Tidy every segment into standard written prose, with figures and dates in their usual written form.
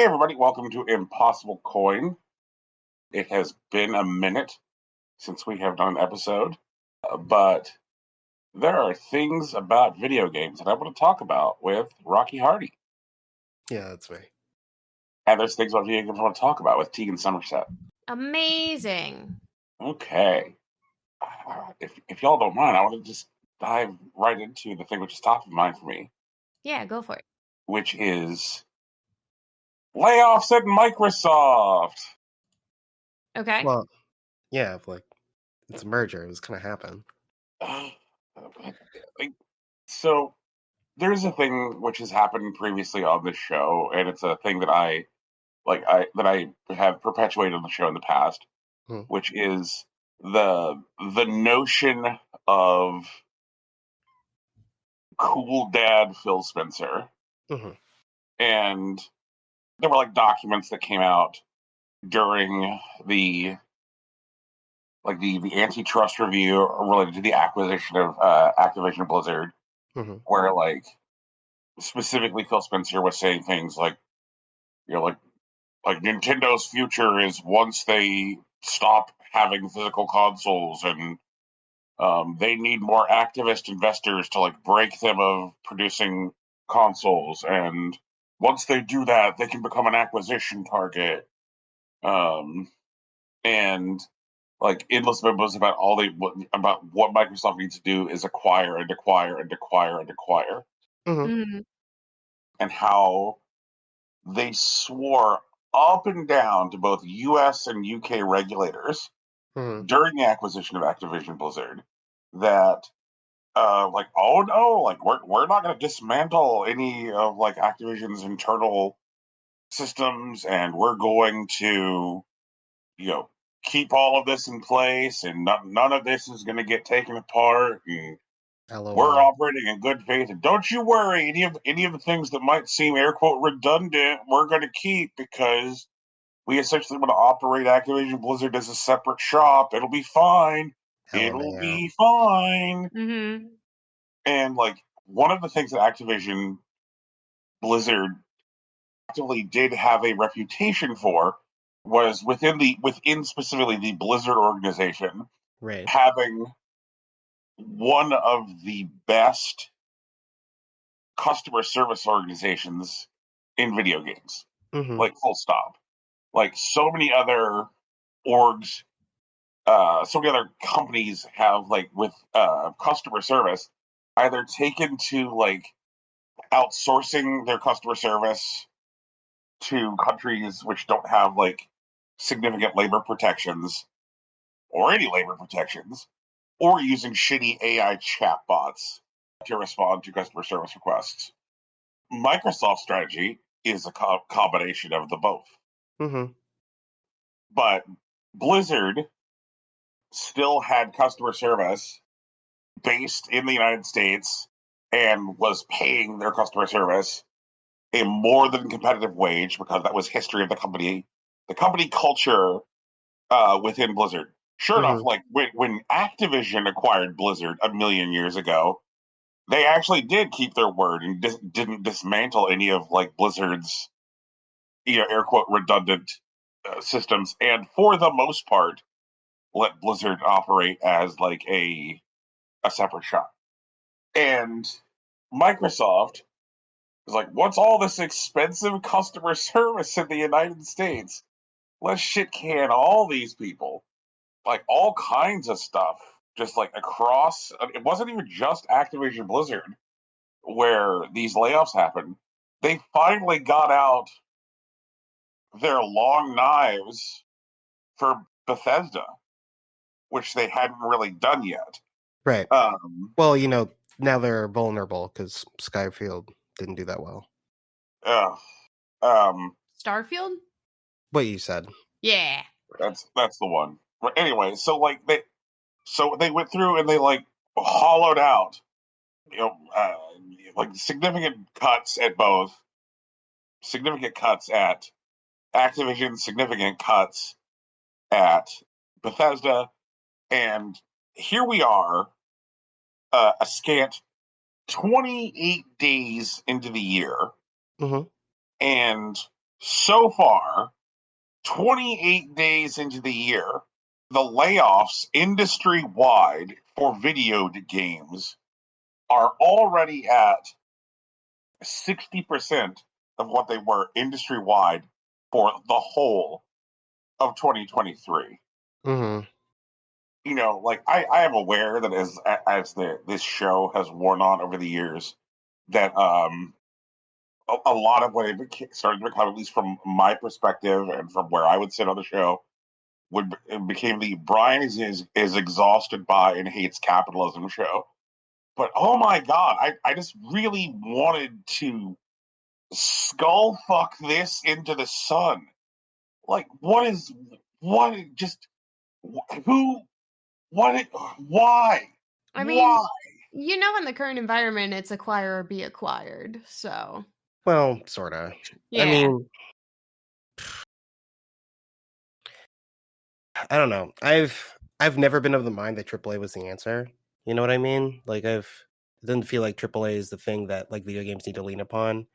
everybody, welcome to Impossible Coin. It has been a minute since we have done an episode, but there are things about video games that I want to talk about with Rocky Hardy. Yeah, that's right. And there's things about video games I want to talk about with Tegan Somerset. Amazing. Okay. If y'all don't mind, I want to just dive right into the thing which is top of mind for me. Yeah, go for it. Which is layoffs at Microsoft. Okay. Well, yeah, it's a merger. It was going to happen. So there's a thing which has happened previously on this show, and it's a thing that I have perpetuated on the show in the past, which is the notion of cool dad Phil Spencer. And there were documents that came out during the antitrust review related to the acquisition of Activision Blizzard, where specifically Phil Spencer was saying things like Nintendo's future is once they stop having physical consoles, and they need more activist investors to break them of producing consoles, and once they do that, they can become an acquisition target. And endless memos about about what Microsoft needs to do is acquire and acquire and acquire and acquire, and how they swore up and down to both U.S. and U.K. regulators during the acquisition of Activision Blizzard that oh no, we're not going to dismantle any of Activision's internal systems, and we're going to keep all of this in place, and none of this is going to get taken apart, and we're operating in good faith, and don't you worry, any of the things that might seem air quote redundant, we're going to keep, because we essentially want to operate Activision Blizzard as a separate shop. It'll be fine. It'll be fine. And one of the things that Activision Blizzard actually did have a reputation for was within specifically the Blizzard organization, having one of the best customer service organizations in video games. Full stop. So many other orgs, so many other companies have with customer service either taken to outsourcing their customer service to countries which don't have significant labor protections or any labor protections, or using shitty AI chatbots to respond to customer service requests. Microsoft's strategy is a combination of the both. But Blizzard still had customer service based in the United States and was paying their customer service a more than competitive wage, because that was history of the company culture within Blizzard. Sure enough, when Activision acquired Blizzard a million years ago, they actually did keep their word and didn't dismantle any of Blizzard's air quote redundant systems, and for the most part let Blizzard operate as a separate shop. And Microsoft is what's all this expensive customer service in the United States? Let's shit can all these people. All kinds of stuff. Just across, it wasn't even just Activision Blizzard where these layoffs happened. They finally got out their long knives for Bethesda, which they hadn't really done yet. Right. Well, now they're vulnerable because Skyfield didn't do that well. Starfield? What you said. Yeah. That's the one. But anyway, so they went through and they hollowed out, significant cuts at both, significant cuts at Activision, significant cuts at Bethesda, and here we are, a scant 28 days into the year, and So far, 28 days into the year, the layoffs industry-wide for video games are already at 60% of what they were industry-wide for the whole of 2023. Mm-hmm. You know, like I am aware that as this show has worn on over the years, that a lot of what it started to become, at least from my perspective and from where I would sit on the show, it became the Brian is exhausted by and hates capitalism show. But oh my god, I just really wanted to skull fuck this into the sun. Like, just who, why? I mean, Why? you know, in the current environment, it's acquire or be acquired. So, Well, sort of. yeah. I mean, I don't know. I've never been of the mind that AAA was the answer. You know what I mean? Like it doesn't feel like AAA is the thing that like video games need to lean upon.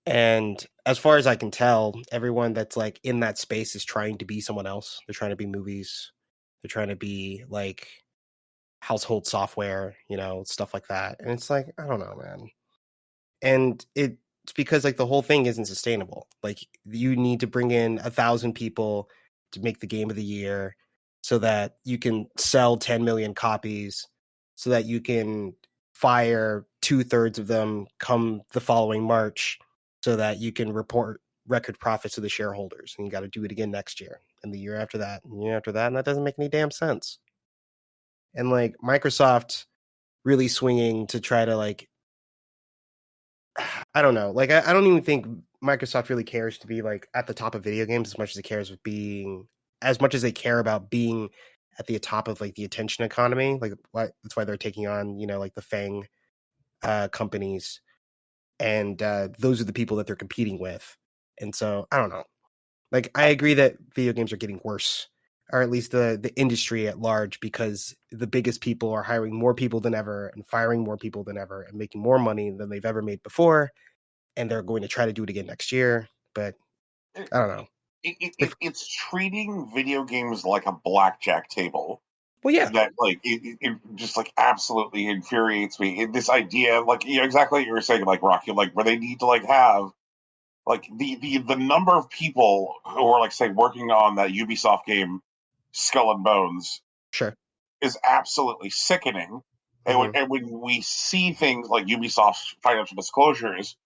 And as far as I can tell, everyone that's like in that space is trying to be someone else. They're trying to be movies. They're trying to be like household software, you know, stuff like that. And it's like, I don't know, man. And it's because like the whole thing isn't sustainable. Like you need to bring in 1,000 people to make the game of the year so that you can sell 10 million copies, so that you can fire 2/3 of them come the following March, so that you can report record profits to the shareholders. And you got to do it again next year and the year after that and the year after that. And that doesn't make any damn sense. And like Microsoft really swinging to try to like, I don't know. Like, I don't even think Microsoft really cares to be like at the top of video games as much as it cares of being, as much as they care about being at the top of like the attention economy. Like, that's why they're taking on, you know, like the FANG companies, and those are the people that they're competing with. And so I don't know. Like, I agree that video games are getting worse, or at least the industry at large, because the biggest people are hiring more people than ever and firing more people than ever and making more money than they've ever made before. And they're going to try to do it again next year. But I don't know. It's treating video games like a blackjack table. Well, yeah. That like it just like absolutely infuriates me. This idea, like, you know, exactly what you were saying, like Rocky, like where they need to like have like the number of people who are like say working on that Ubisoft game Skull and Bones Sure. is absolutely sickening. And when we see things like Ubisoft's financial disclosures,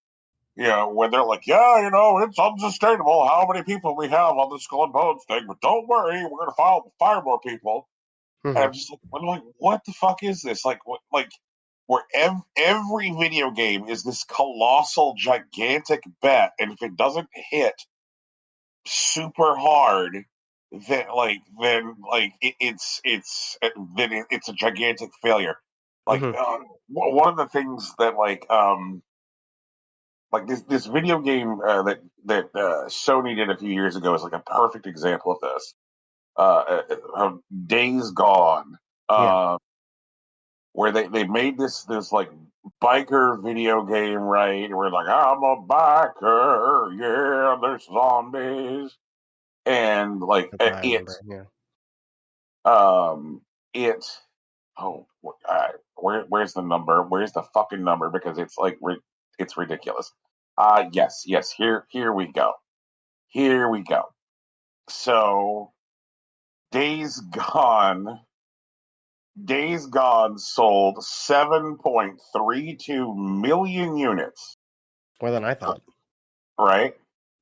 you know, when they're like, yeah, you know, it's unsustainable how many people we have on the Skull and Bones thing, but don't worry, we're going to fire more people. And I'm just like, what the fuck is this? Like, what, like, where every video game is this colossal, gigantic bet, and if it doesn't hit super hard, then it's a gigantic failure. Like, one of the things that like this video game that Sony did a few years ago is like a perfect example of this. Days Gone, where they made this like biker video game, right? And we're like, I'm a biker, yeah, there's zombies, and like where's the number? Where's the fucking number? Because it's like it's ridiculous. Yes, here we go. Here we go. So Days Gone sold 7.32 million units. More than I thought. Right?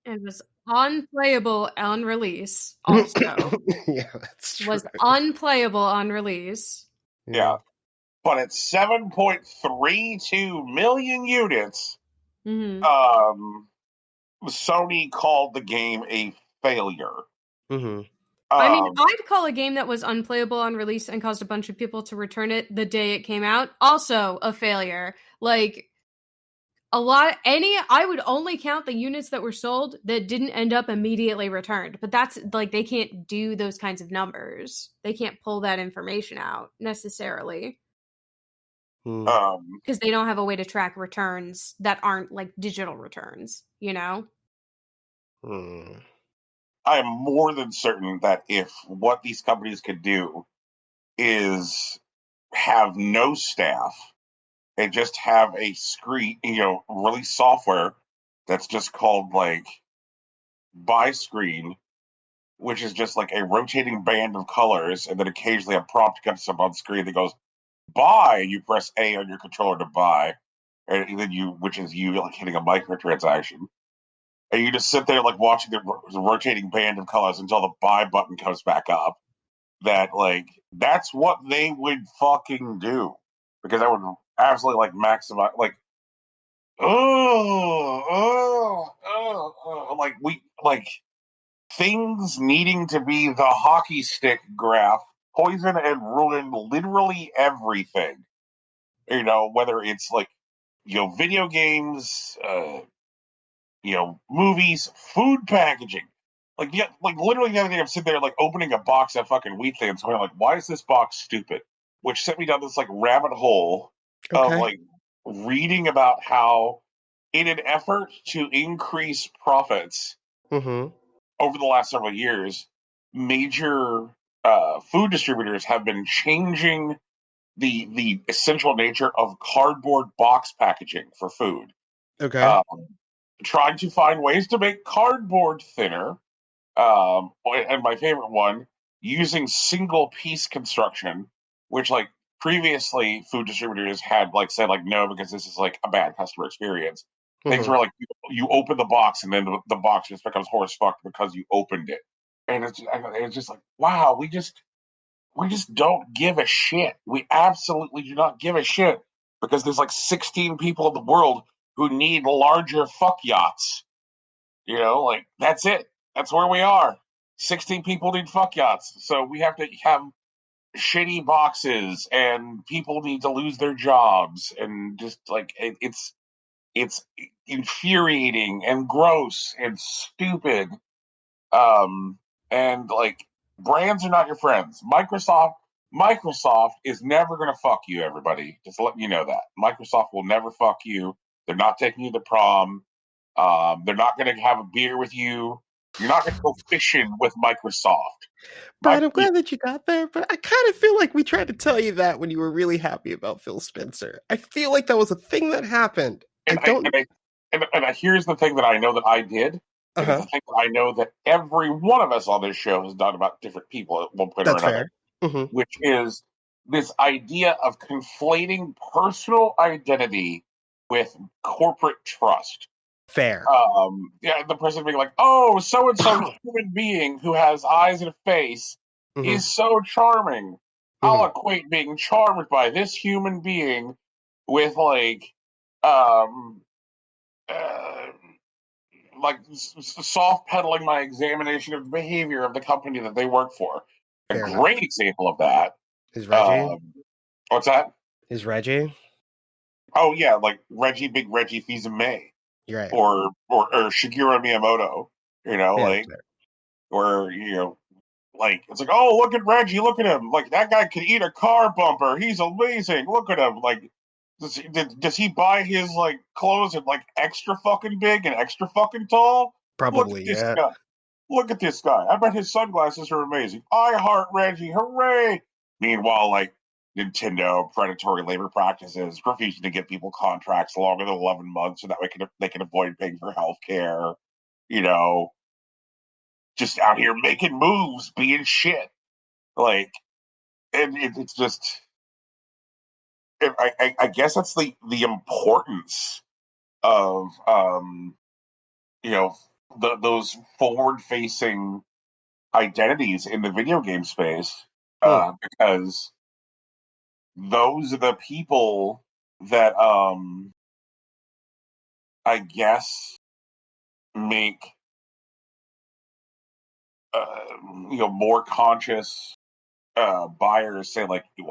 It was unplayable on release, also. Yeah, that's true. Was unplayable on release. Yeah. But at 7.32 million units, Sony called the game a failure. I mean, I'd call a game that was unplayable on release and caused a bunch of people to return it the day it came out also a failure. Like, I would only count the units that were sold that didn't end up immediately returned. But that's like, they can't do those kinds of numbers. They can't pull that information out necessarily. Because they don't have a way to track returns that aren't like digital returns, you know? I am more than certain that if what these companies could do is have no staff and just have a screen, release software that's just called like buy screen, which is just like a rotating band of colors, and then occasionally a prompt comes up on screen that goes buy. You press A on your controller to buy, and then which is you like hitting a microtransaction, and you just sit there like watching the rotating band of colors until the buy button comes back up. That's what they would fucking do, because I would absolutely like maximize things needing to be the hockey stick graph poison and ruin literally everything. Whether it's video games, movies, food packaging. Literally the other day I'm sitting there opening a box of fucking wheat thins going why is this box stupid? Which sent me down this rabbit hole of reading about how in an effort to increase profits over the last several years, major food distributors have been changing the essential nature of cardboard box packaging for food. Okay. Trying to find ways to make cardboard thinner. And my favorite one, using single piece construction, which previously food distributors had said no, because this is a bad customer experience. Things were you open the box and then the box just becomes horse fucked because you opened it. And it's just wow, we just don't give a shit. We absolutely do not give a shit, because there's 16 people in the world who need larger fuck yachts. That's it. That's where we are. 16 people need fuck yachts. So we have to have shitty boxes, and people need to lose their jobs, and just it's infuriating and gross and stupid. And brands are not your friends. Microsoft is never going to fuck you, everybody. Just letting you know that. Microsoft will never fuck you. They're not taking you to prom. They're not going to have a beer with you. You're not going to go fishing with Microsoft. Brian, I'm glad that you got there, but I kind of feel like we tried to tell you that when you were really happy about Phil Spencer. I feel like that was a thing that happened. And here's the thing that I know that I did. And it's the thing that I know that every one of us on this show has done about different people at one point or another. Which is this idea of conflating personal identity with corporate trust. Fair. The person being oh, so-and-so human being who has eyes and a face is so charming. I'll equate being charmed by this human being with soft pedaling my examination of the behavior of the company that they work for. Fair enough. Great example of that is Reggie. What's that? Is Reggie? Oh yeah, Big Reggie Fils-Aimé. You're right. Or Shigeru Miyamoto. Where it's oh, look at Reggie, look at him, that guy could eat a car bumper. He's amazing. Look at him. Does he buy his clothes at extra fucking big and extra fucking tall? Probably, yeah. Look at this guy. I bet his sunglasses are amazing. I heart Reggie, hooray! Meanwhile, Nintendo, predatory labor practices, refusing to give people contracts longer than 11 months so that they can avoid paying for healthcare. Just out here making moves, being shit. And it's just. I guess that's the importance of those forward-facing identities in the video game space, because those are the people that I guess make more conscious buyers say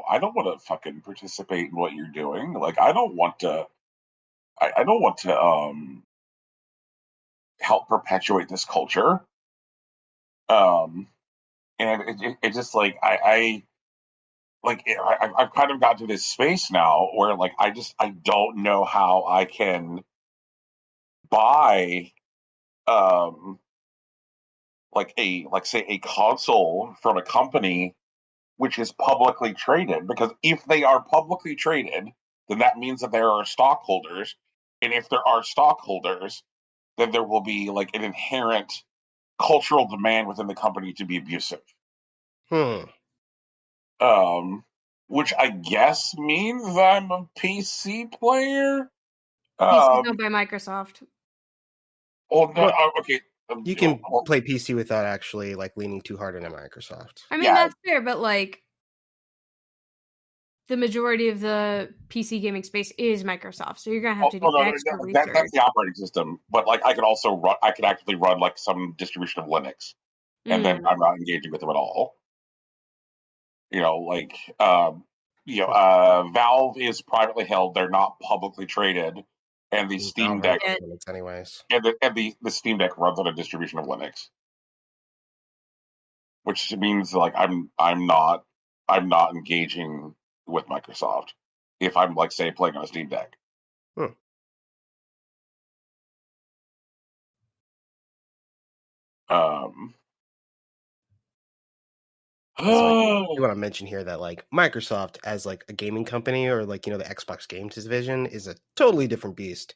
I don't want to fucking participate in what you're doing. I don't want to help perpetuate this culture. And it just I've kind of got to this space now where I don't know how I can buy say a console from a company which is publicly traded, because if they are publicly traded, then that means that there are stockholders, and if there are stockholders, then there will be like an inherent cultural demand within the company to be abusive. Which I guess means I'm a PC player. PC's owned by Microsoft. Oh no, okay. You can play PC without actually like leaning too hard into Microsoft. I mean, that's fair, but like the majority of the PC gaming space is Microsoft, so you're gonna have to do extra research. That's the operating system, but like I could actually run like some distribution of Linux, and then I'm not engaging with them at all. Valve is privately held; they're not publicly traded, and the Steam Deck, anyways, and the Steam Deck runs on a distribution of Linux, which means like I'm not engaging with Microsoft if I'm like say playing on a Steam Deck. You want to mention here that like Microsoft as like a gaming company, or like, the Xbox Games division, is a totally different beast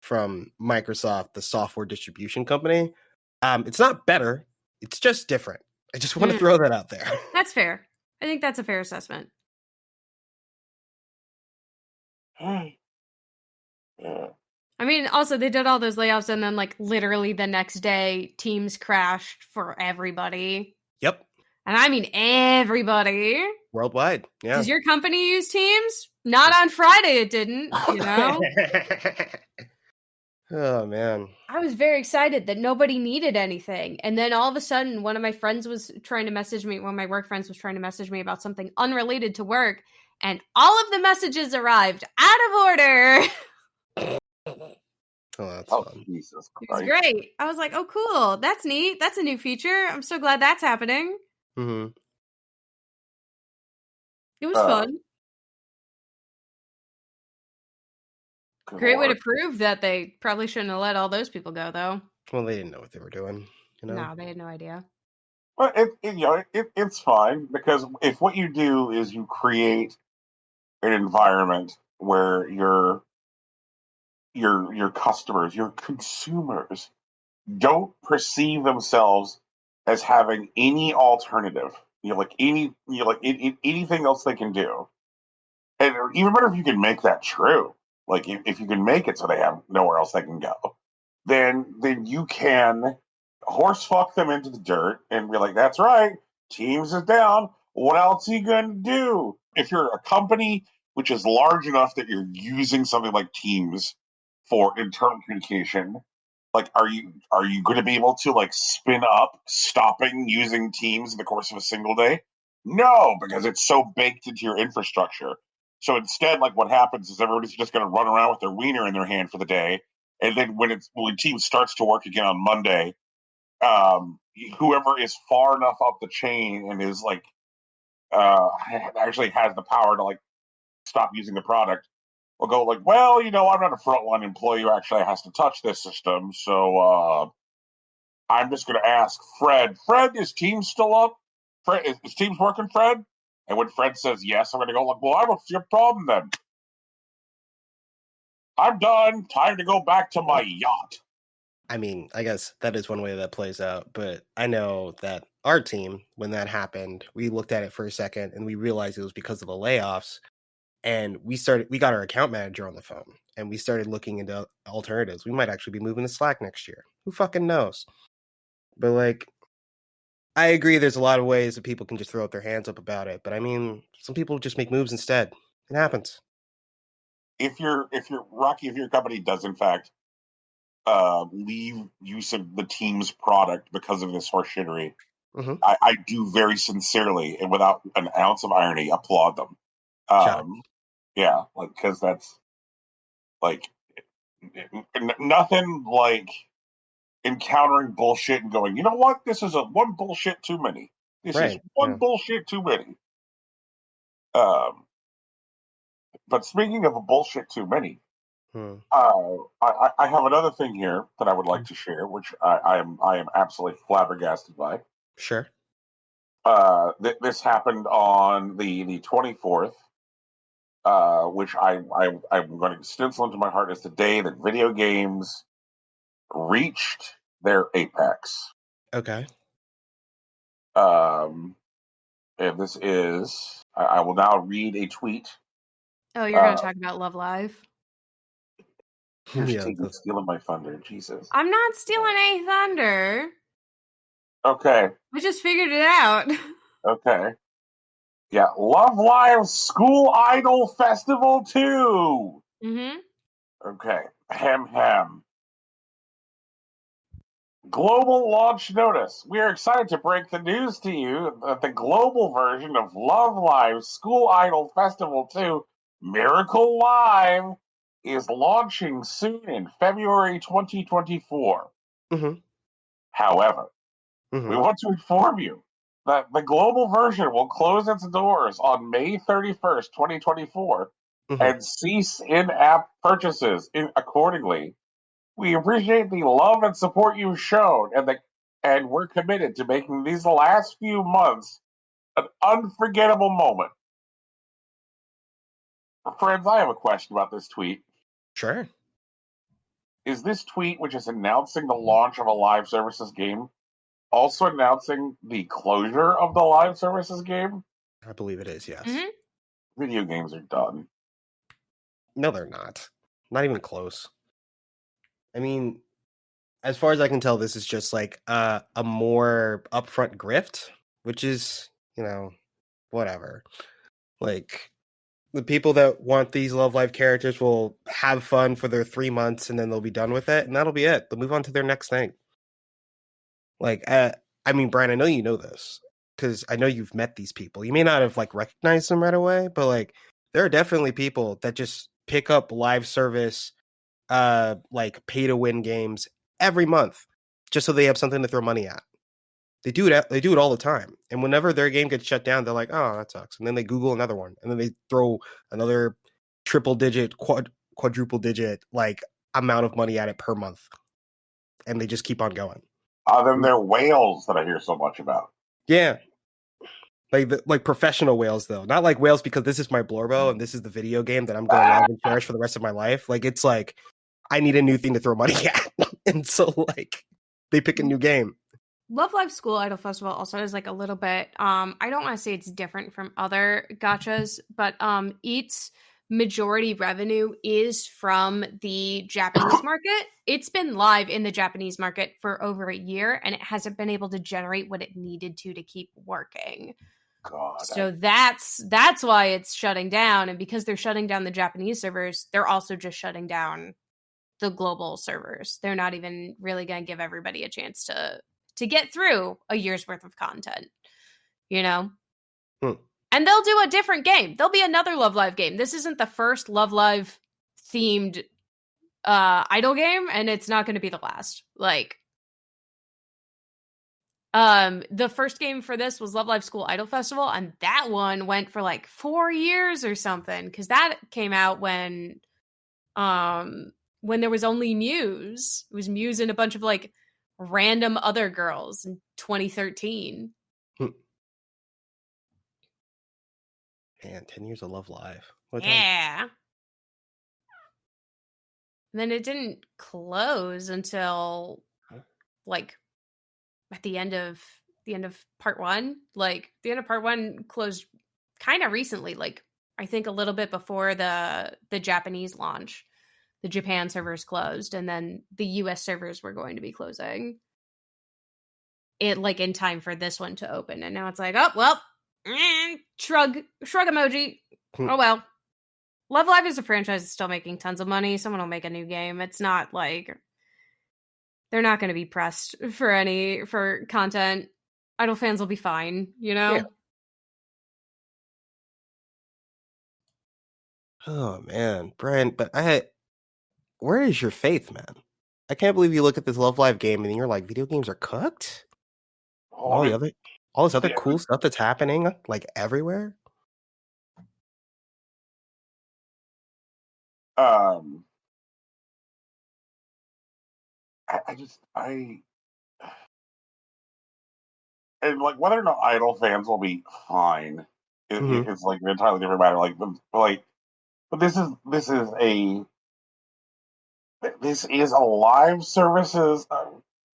from Microsoft, the software distribution company. It's not better, it's just different. I just want to throw that out there. That's fair. I think that's a fair assessment. Yeah. I mean, also they did all those layoffs, and then like literally the next day, Teams crashed for everybody. Yep. And I mean everybody. Worldwide, yeah. Does your company use Teams? Not on Friday, it didn't, Oh, man. I was very excited that nobody needed anything. And then all of a sudden, one of my friends was trying to message me, one of my work friends was trying to message me about something unrelated to work, and all of the messages arrived out of order. Oh, that's fun. Jesus Christ. It was great. I was like, oh, cool. That's neat. That's a new feature. I'm so glad that's happening. Mm-hmm. It was fun. Great way to prove that they probably shouldn't have let all those people go, though. Well, they didn't know what they were doing. No, they had no idea. Well, it's fine, because if what you do is you create an environment where your customers, your consumers, don't perceive themselves as having any alternative, anything else they can do, and even better if you can make that true. Like if you can make it so they have nowhere else they can go, then you can horse fuck them into the dirt and be like, that's right, Teams is down. What else are you going to do? If you're a company which is large enough that you're using something like Teams for internal communication, like are you going to be able to like spin up stopping using Teams in the course of a single day? No, because it's so baked into your infrastructure. So instead, like what happens is everybody's just going to run around with their wiener in their hand for the day, and then when Teams starts to work again on Monday, whoever is far enough up the chain and is like actually has the power to like stop using the product will go like, well, I'm not a frontline employee who actually has to touch this system, so I'm just going to ask Fred. Fred, is Teams still up? Fred, is Teams working, Fred? And when Fred says yes, I'm going to go like, well, I don't see a problem then. I'm done. Time to go back to my yacht. I mean, I guess that is one way that plays out, but I know that our team, when that happened, we looked at it for a second and we realized it was because of the layoffs, and we got our account manager on the phone and we started looking into alternatives. We might actually be moving to Slack next year. Who fucking knows? But like, I agree there's a lot of ways that people can just throw up their hands up about it, but I mean, some people just make moves instead. It happens. If your company does in fact leave use of the Teams product because of this horseshittery, I do very sincerely and without an ounce of irony applaud them. Yeah, like, because that's like nothing like encountering bullshit and going, you know what, this is one bullshit too many. This is one bullshit too many. But speaking of a bullshit too many, I have another thing here that I would like to share, which I am absolutely flabbergasted by. Sure. This happened on the 24th, which I'm going to stencil into my heart as the day that video games reached their apex. Okay. And this is I will now read a tweet. Oh, you're going to talk about Love Live? You're stealing my thunder, Jesus. I'm not stealing any thunder. Okay. I just figured it out. Okay. Yeah, Love Live School Idol Festival 2. Mm-hmm. Okay. Hem. Global launch notice. We are excited to break the news to you that the global version of Love Live School Idol Festival 2, Miracle Live, is launching soon in February 2024. Mm-hmm. However, we want to inform you that the global version will close its doors on May 31st, 2024, and cease in-app purchases accordingly. We appreciate the love and support you've shown, and we're committed to making these last few months an unforgettable moment. Friends, I have a question about this tweet. Sure. Is this tweet, which is announcing the launch of a live services game, also announcing the closure of the live services game? I believe it is, yes. Mm-hmm. Video games are done. No, they're not. Not even close. I mean, as far as I can tell, this is just like a more upfront grift, which is, whatever. Like, the people that want these Love Live characters will have fun for their 3 months and then they'll be done with it, and that'll be it. They'll move on to their next thing. Like, I mean, Brian, I know you know this because I know you've met these people. You may not have recognized them right away, but there are definitely people that just pick up live service, pay to win games every month just so they have something to throw money at. They do it. They do it all the time. And whenever their game gets shut down, they're like, "Oh, that sucks." And then they Google another one, and then they throw another triple-digit, quadruple-digit amount of money at it per month, and they just keep on going. Then there are whales that I hear so much about. Yeah, like professional whales though, not like whales because this is my Blorbo and this is the video game that I'm going to love and cherish for the rest of my life. It's I need a new thing to throw money at, and so they pick a new game. Love Live School Idol Festival also is a little bit, I don't want to say it's different from other gachas, but its majority revenue is from the Japanese market. It's been live in the Japanese market for over a year, and it hasn't been able to generate what it needed to keep working. God. So that's why it's shutting down, and because they're shutting down the Japanese servers, they're also just shutting down the global servers. They're not even really going to give everybody a chance to get through a year's worth of content, And they'll do a different game. There'll be another Love Live game. This isn't the first Love Live themed idol game, and it's not going to be the last. The first game for this was Love Live School Idol Festival, and that one went for 4 years or something, because that came out when there was only Muse. It was Muse and a bunch of random other girls in 2013. Man, 10 years of Love Live. Yeah. And then it didn't close until at the end of part 1. The end of part 1 closed kind of recently, I think a little bit before the Japanese launch. The Japan servers closed, and then the US servers were going to be closing it in time for this one to open. And now it's oh, well, shrug emoji. Oh, well. Love Live is a franchise that's still making tons of money. Someone will make a new game. It's not they're not going to be pressed for content. Idol fans will be fine, Yeah. Oh, man. Brian, but where is your faith, man? I can't believe you look at this Love Live game and you're video games are cooked? All this other cool stuff that's happening everywhere? and like whether or not Idle fans will be fine, it's like an entirely different matter. But this is a live services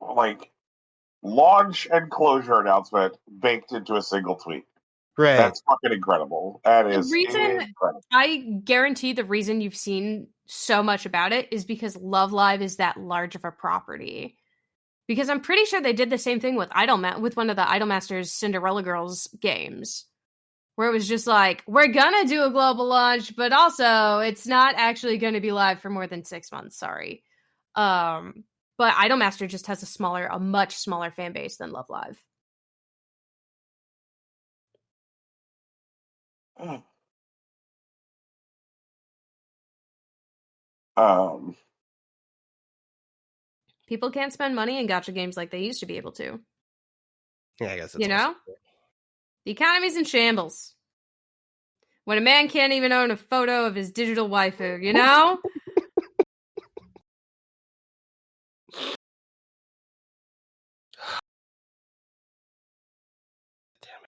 like launch and closure announcement baked into a single tweet. Right. That's fucking incredible. That is the reason incredible. I guarantee the reason you've seen so much about it is because Love Live is that large of a property. Because I'm pretty sure they did the same thing with with one of the Idolmasters Cinderella Girls games, where it was just like, we're gonna do a global launch, but also it's not actually going to be live for more than 6 months. Sorry. But Idolmaster just has a much smaller fan base than Love Live. People can't spend money in gacha games like they used to be able to. Yeah, I guess you know, the economy's in shambles. When a man can't even own a photo of his digital waifu, you know? Damn it.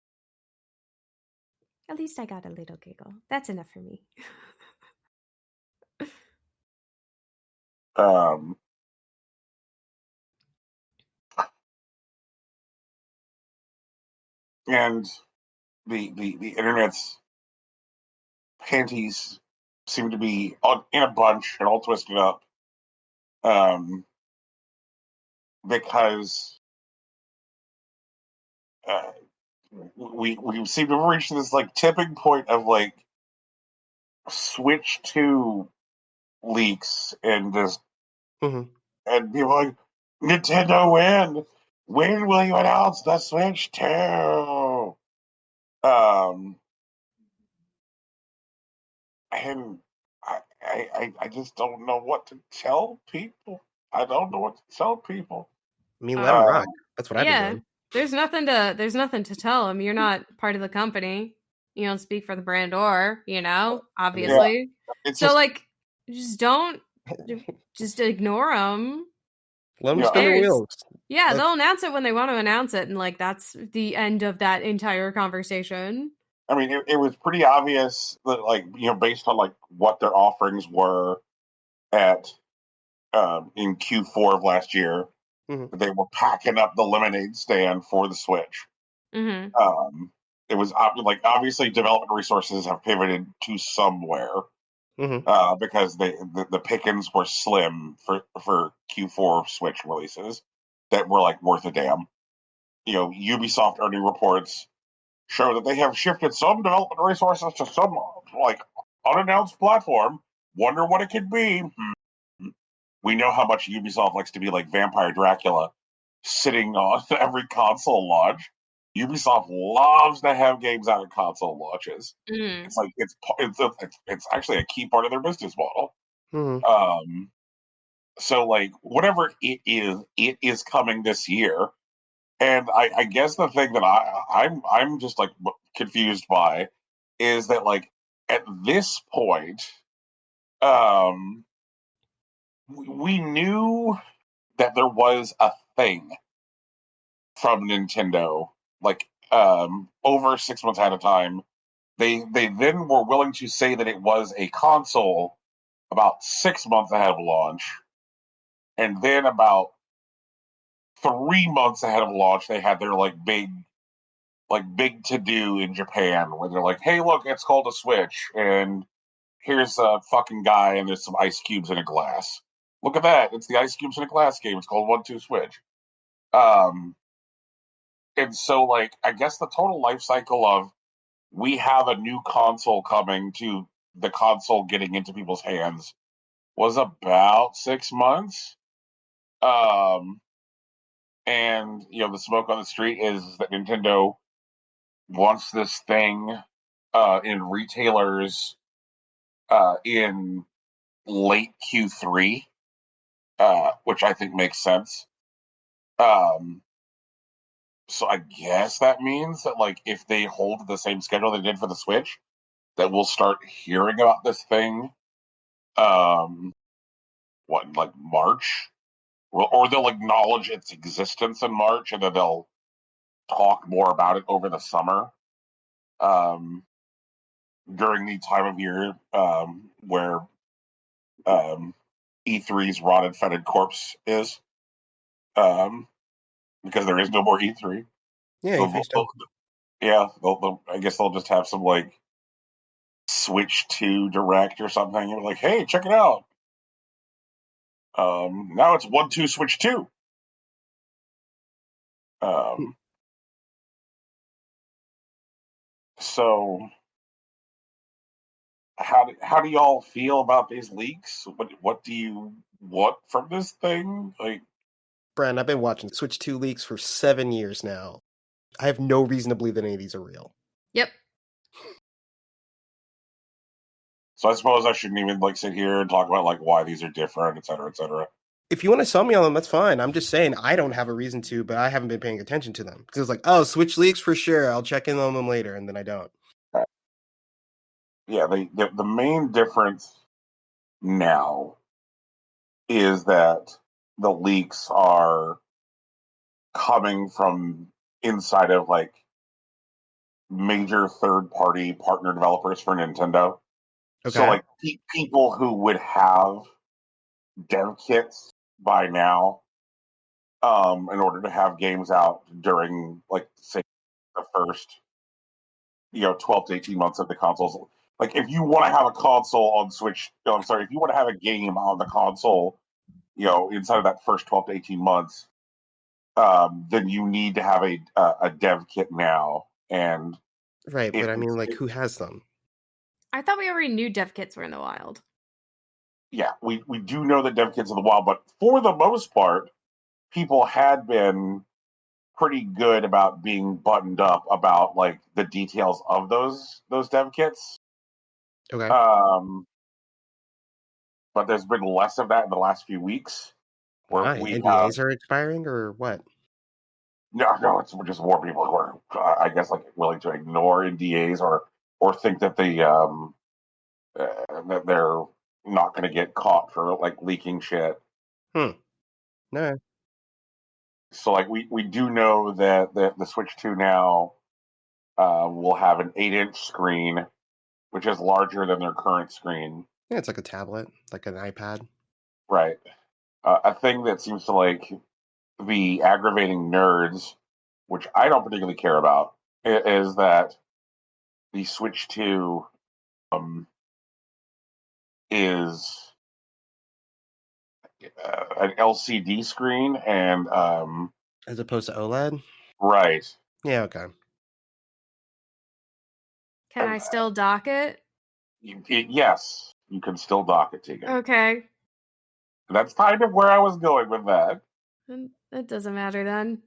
At least I got a little giggle. That's enough for me. And the internet's panties seem to be in a bunch and all twisted up. Because we seem to have reached this like tipping point of like Switch 2 leaks and just and people like, Nintendo when will you announce the Switch 2? And I just don't know what to tell people. I don't know what to tell people. I mean, let them rock. That's what I've been doing. There's nothing to tell them. You're not part of the company. You don't speak for the brand obviously. Yeah, so just ignore them. Let them spin the wheels. Yeah, they'll announce it when they want to announce it, and that's the end of that entire conversation. I mean, it was pretty obvious that, based on what their offerings were at in Q4 of last year, they were packing up the lemonade stand for the Switch. It was obviously development resources have pivoted to somewhere because the pickings were slim for Q4 Switch releases that were worth a damn. Ubisoft earning reports show that they have shifted some development resources to some unannounced platform. Wonder what it could be. We know how much Ubisoft likes to be like Vampire Dracula, sitting on every console launch. Ubisoft loves to have games out at console launches. It's it's actually a key part of their business model. So whatever it is coming this year. And I guess the thing that I'm just confused by is that at this point, we knew that there was a thing from Nintendo over 6 months ahead of time. They then were willing to say that it was a console about 6 months ahead of launch, and then about 3 months ahead of launch, they had their big to do in Japan where they're like, hey, look, it's called a Switch, and here's a fucking guy, and there's some ice cubes in a glass. Look at that. It's the ice cubes in a glass game. It's called 1-2 Switch. And so, I guess the total life cycle of we have a new console coming to the console getting into people's hands was about 6 months. And, the smoke on the street is that Nintendo wants this thing in retailers in late Q3, which I think makes sense. So I guess that means that if they hold the same schedule they did for the Switch, that we'll start hearing about this thing March? or they'll acknowledge its existence in March, and then they'll talk more about it over the summer, during the time of year where E3's rotted, fetid corpse is, because there is no more E3. Yeah, So I guess they'll just have some like Switch 2 Direct or something. You're like, hey, check it out. Now it's 1-2 Switch 2. So how do y'all feel about these leaks? What do you want from this thing? Like, Brand, I've been watching Switch 2 leaks for 7 years now. I have no reason to believe that any of these are real. Yep. So I suppose I shouldn't even like sit here and talk about like why these are different, et cetera, et cetera. If you want to sell me on them, that's fine. I'm just saying I don't have a reason to, but I haven't been paying attention to them. Because it's like, oh, Switch leaks for sure. I'll check in on them later, and then I don't. Yeah, the main difference now is that the leaks are coming from inside of like major third-party partner developers for Nintendo. Okay. So like people who would have dev kits by now, in order to have games out during like say the first 12 to 18 months of the consoles. Like if you want to have a console on Switch, if you want to have a game on the console, inside of that first 12 to 18 months, then you need to have a dev kit now. And right, but I mean, like, who has them? I thought we already knew dev kits were in the wild. Yeah, we do know that dev kits in the wild, but for the most part, people had been pretty good about being buttoned up about like the details of those dev kits. Okay. But there's been less of that in the last few weeks. Why? NDAs are expiring or what? No, it's just more people who are, I guess, like willing to ignore NDAs or think that that they're not going to get caught for like leaking shit. No. So like we do know that the Switch 2 now will have an 8-inch screen, which is larger than their current screen. Yeah, it's like a tablet, like an iPad. Right. A thing that seems to like be aggravating nerds, which I don't particularly care about, is that the Switch 2 is an LCD screen and as opposed to OLED. Right. Yeah. Okay. Can I still dock it? Yes, you can still dock it, Tegan. Okay. That's kind of where I was going with that. That doesn't matter then.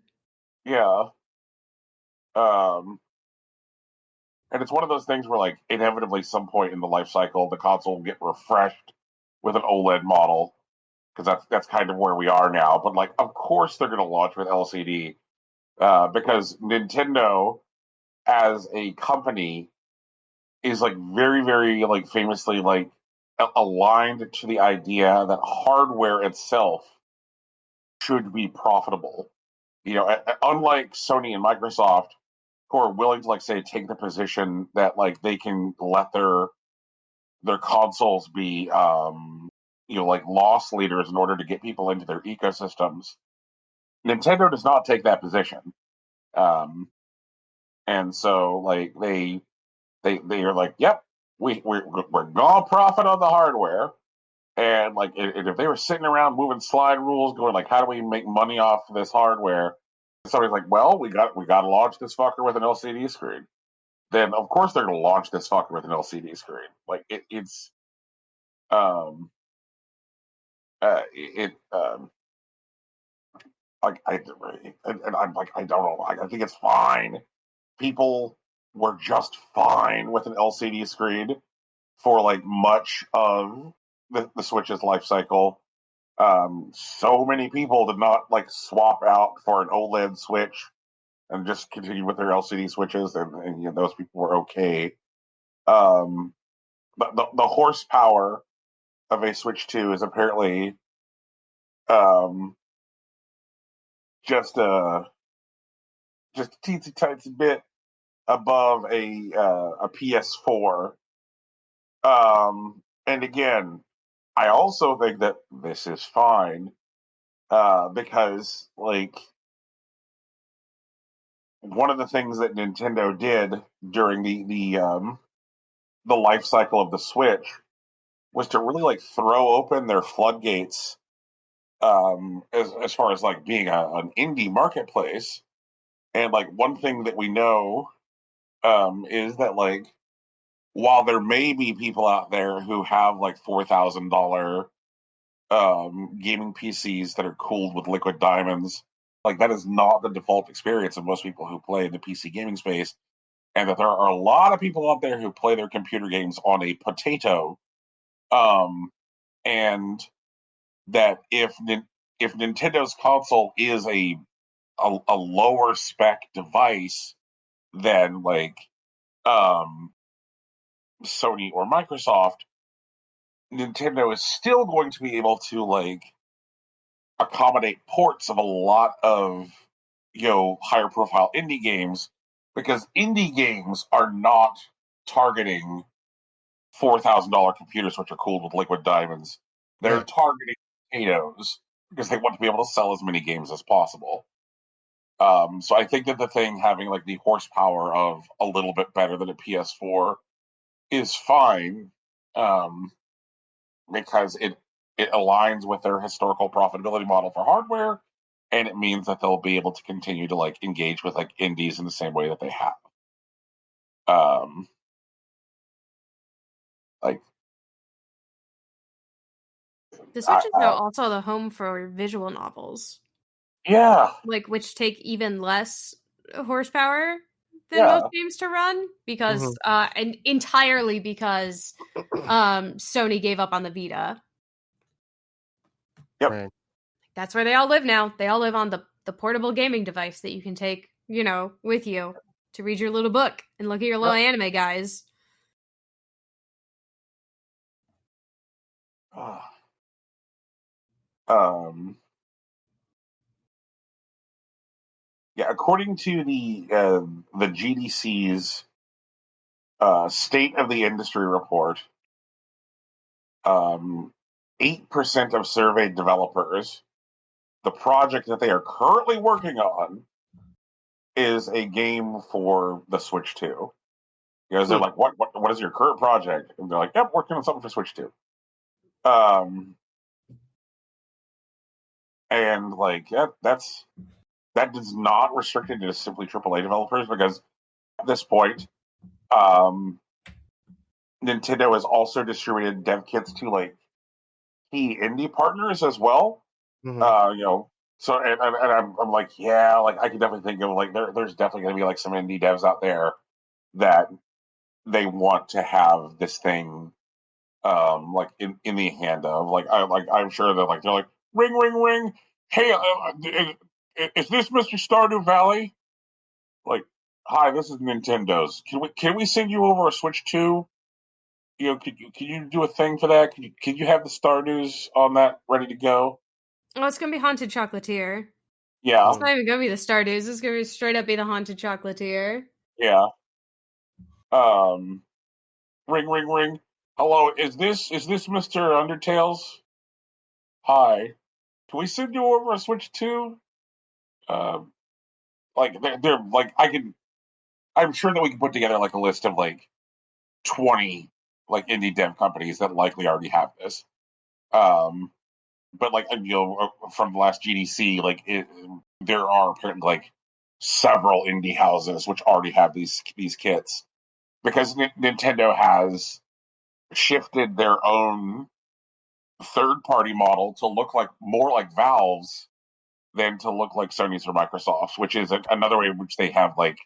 Yeah. And it's one of those things where, like, inevitably, some point in the life cycle, the console will get refreshed with an OLED model, because that's kind of where we are now. But like, of course, they're going to launch with LCD, because Nintendo, as a company, is like very, very like famously like aligned to the idea that hardware itself should be profitable. Unlike Sony and Microsoft, who are willing to like say take the position that like they can let their consoles be like loss leaders in order to get people into their ecosystems. Nintendo does not take that position, and so like they are like, yep, we're gonna profit on the hardware. And like, if they were sitting around moving slide rules, going like, how do we make money off this hardware? Somebody's like, well, we got to launch this fucker with an LCD screen. Then of course they're going to launch this fucker with an LCD screen. Like it's like I'm like, I don't know. I think it's fine. People were just fine with an LCD screen for like much of the Switch's life cycle. So many people did not like swap out for an OLED Switch and just continue with their LCD Switches, and those people were okay. But the horsepower of a Switch 2 is apparently just a teensy tiny bit above a PS4. And again, I also think that this is fine because, like, one of the things that Nintendo did during the life cycle of the Switch was to really like throw open their floodgates as far as like being an indie marketplace. And like one thing that we know is that like while there may be people out there who have like $4,000 gaming PCs that are cooled with liquid diamonds, like that is not the default experience of most people who play in the PC gaming space, and that there are a lot of people out there who play their computer games on a potato, and that if Nintendo's console is a lower spec device than like Sony or Microsoft, Nintendo is still going to be able to like accommodate ports of a lot of higher profile indie games, because indie games are not targeting $4,000 computers which are cooled with liquid diamonds. They're targeting potatoes because they want to be able to sell as many games as possible. So I think that the thing having like the horsepower of a little bit better than a PS4 is fine, because it aligns with their historical profitability model for hardware, and it means that they'll be able to continue to like engage with like indies in the same way that they have. Like the Switch is also the home for visual novels. Yeah. Like, which take even less horsepower than most games to run, because and entirely because Sony gave up on the Vita. Yep. Right. That's where they all live now. They all live on the portable gaming device that you can take, with you to read your little book and look at your little anime guys. Yeah, according to the GDC's State of the Industry report, 8% of surveyed developers, the project that they are currently working on is a game for the Switch 2. Because they're like, what is your current project? And they're like, yep, working on something for Switch 2. And like that is not restricted to simply AAA developers, because at this point, Nintendo has also distributed dev kits to like key indie partners as well. So and I'm like, yeah, like I can definitely think of like there's definitely going to be like some indie devs out there that they want to have this thing like in the hand of. I'm sure that like they're like, ring ring ring, hey, is this Mr. Stardew Valley? Like, hi, this is Nintendo's. Can we send you over a Switch 2? Can you do a thing for that? Can you have the Stardews on that ready to go? Oh, it's gonna be Haunted Chocolatier. Yeah, it's not even gonna be the Stardews. It's gonna be straight up be the Haunted Chocolatier. Yeah. Ring ring ring. Hello, is this Mr. Undertales? Hi. Can we send you over a Switch 2? Like they're like I'm sure that we can put together like a list of like 20 like indie dev companies that likely already have this. But like from the last GDC, like there are apparently like several indie houses which already have these kits, because Nintendo has shifted their own third-party model to look like more like Valve's than to look like Sony's or Microsoft's, which is another way in which they have like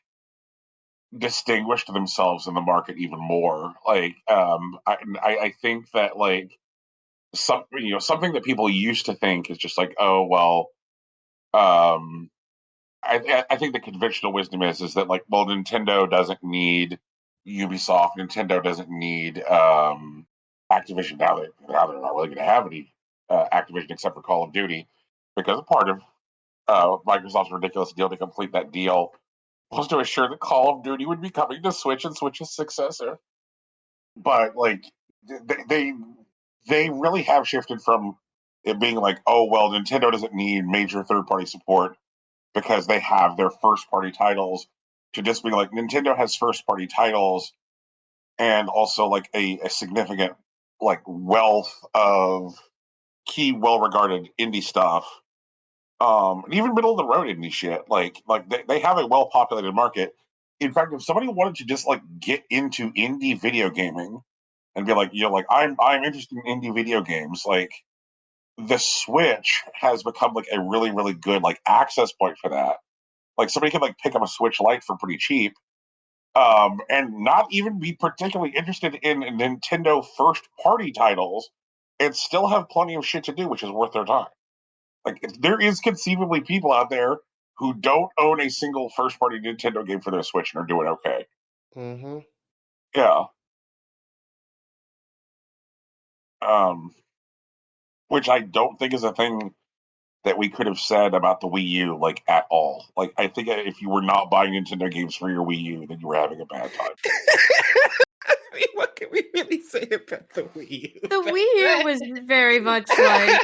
distinguished themselves in the market even more. Like, I think that like something that people used to think is just like, oh well, I think the conventional wisdom is that like, well, Nintendo doesn't need Ubisoft, Nintendo doesn't need Activision. Now they're not really going to have any Activision except for Call of Duty, because a part of Microsoft's ridiculous deal to complete that deal was to assure that Call of Duty would be coming to Switch and Switch's successor. But like they really have shifted from it being like, oh well, Nintendo doesn't need major third-party support because they have their first-party titles, to just being like, Nintendo has first-party titles and also like a significant like wealth of key well-regarded indie stuff, and even middle of the road indie shit. Like they have a well-populated market. In fact, if somebody wanted to just like get into indie video gaming and be like, like I'm interested in indie video games, like the Switch has become like a really, really good like access point for that. Like somebody can like pick up a Switch Lite for pretty cheap, and not even be particularly interested in Nintendo first-party titles, and still have plenty of shit to do, which is worth their time. Like there is conceivably people out there who don't own a single first-party Nintendo game for their Switch and are doing okay. Mm-hmm. Yeah. Which I don't think is a thing that we could have said about the Wii U, like, at all. Like, I think if you were not buying Nintendo games for your Wii U, then you were having a bad time. I mean, what can we really say about the Wii U? The Wii U was very much like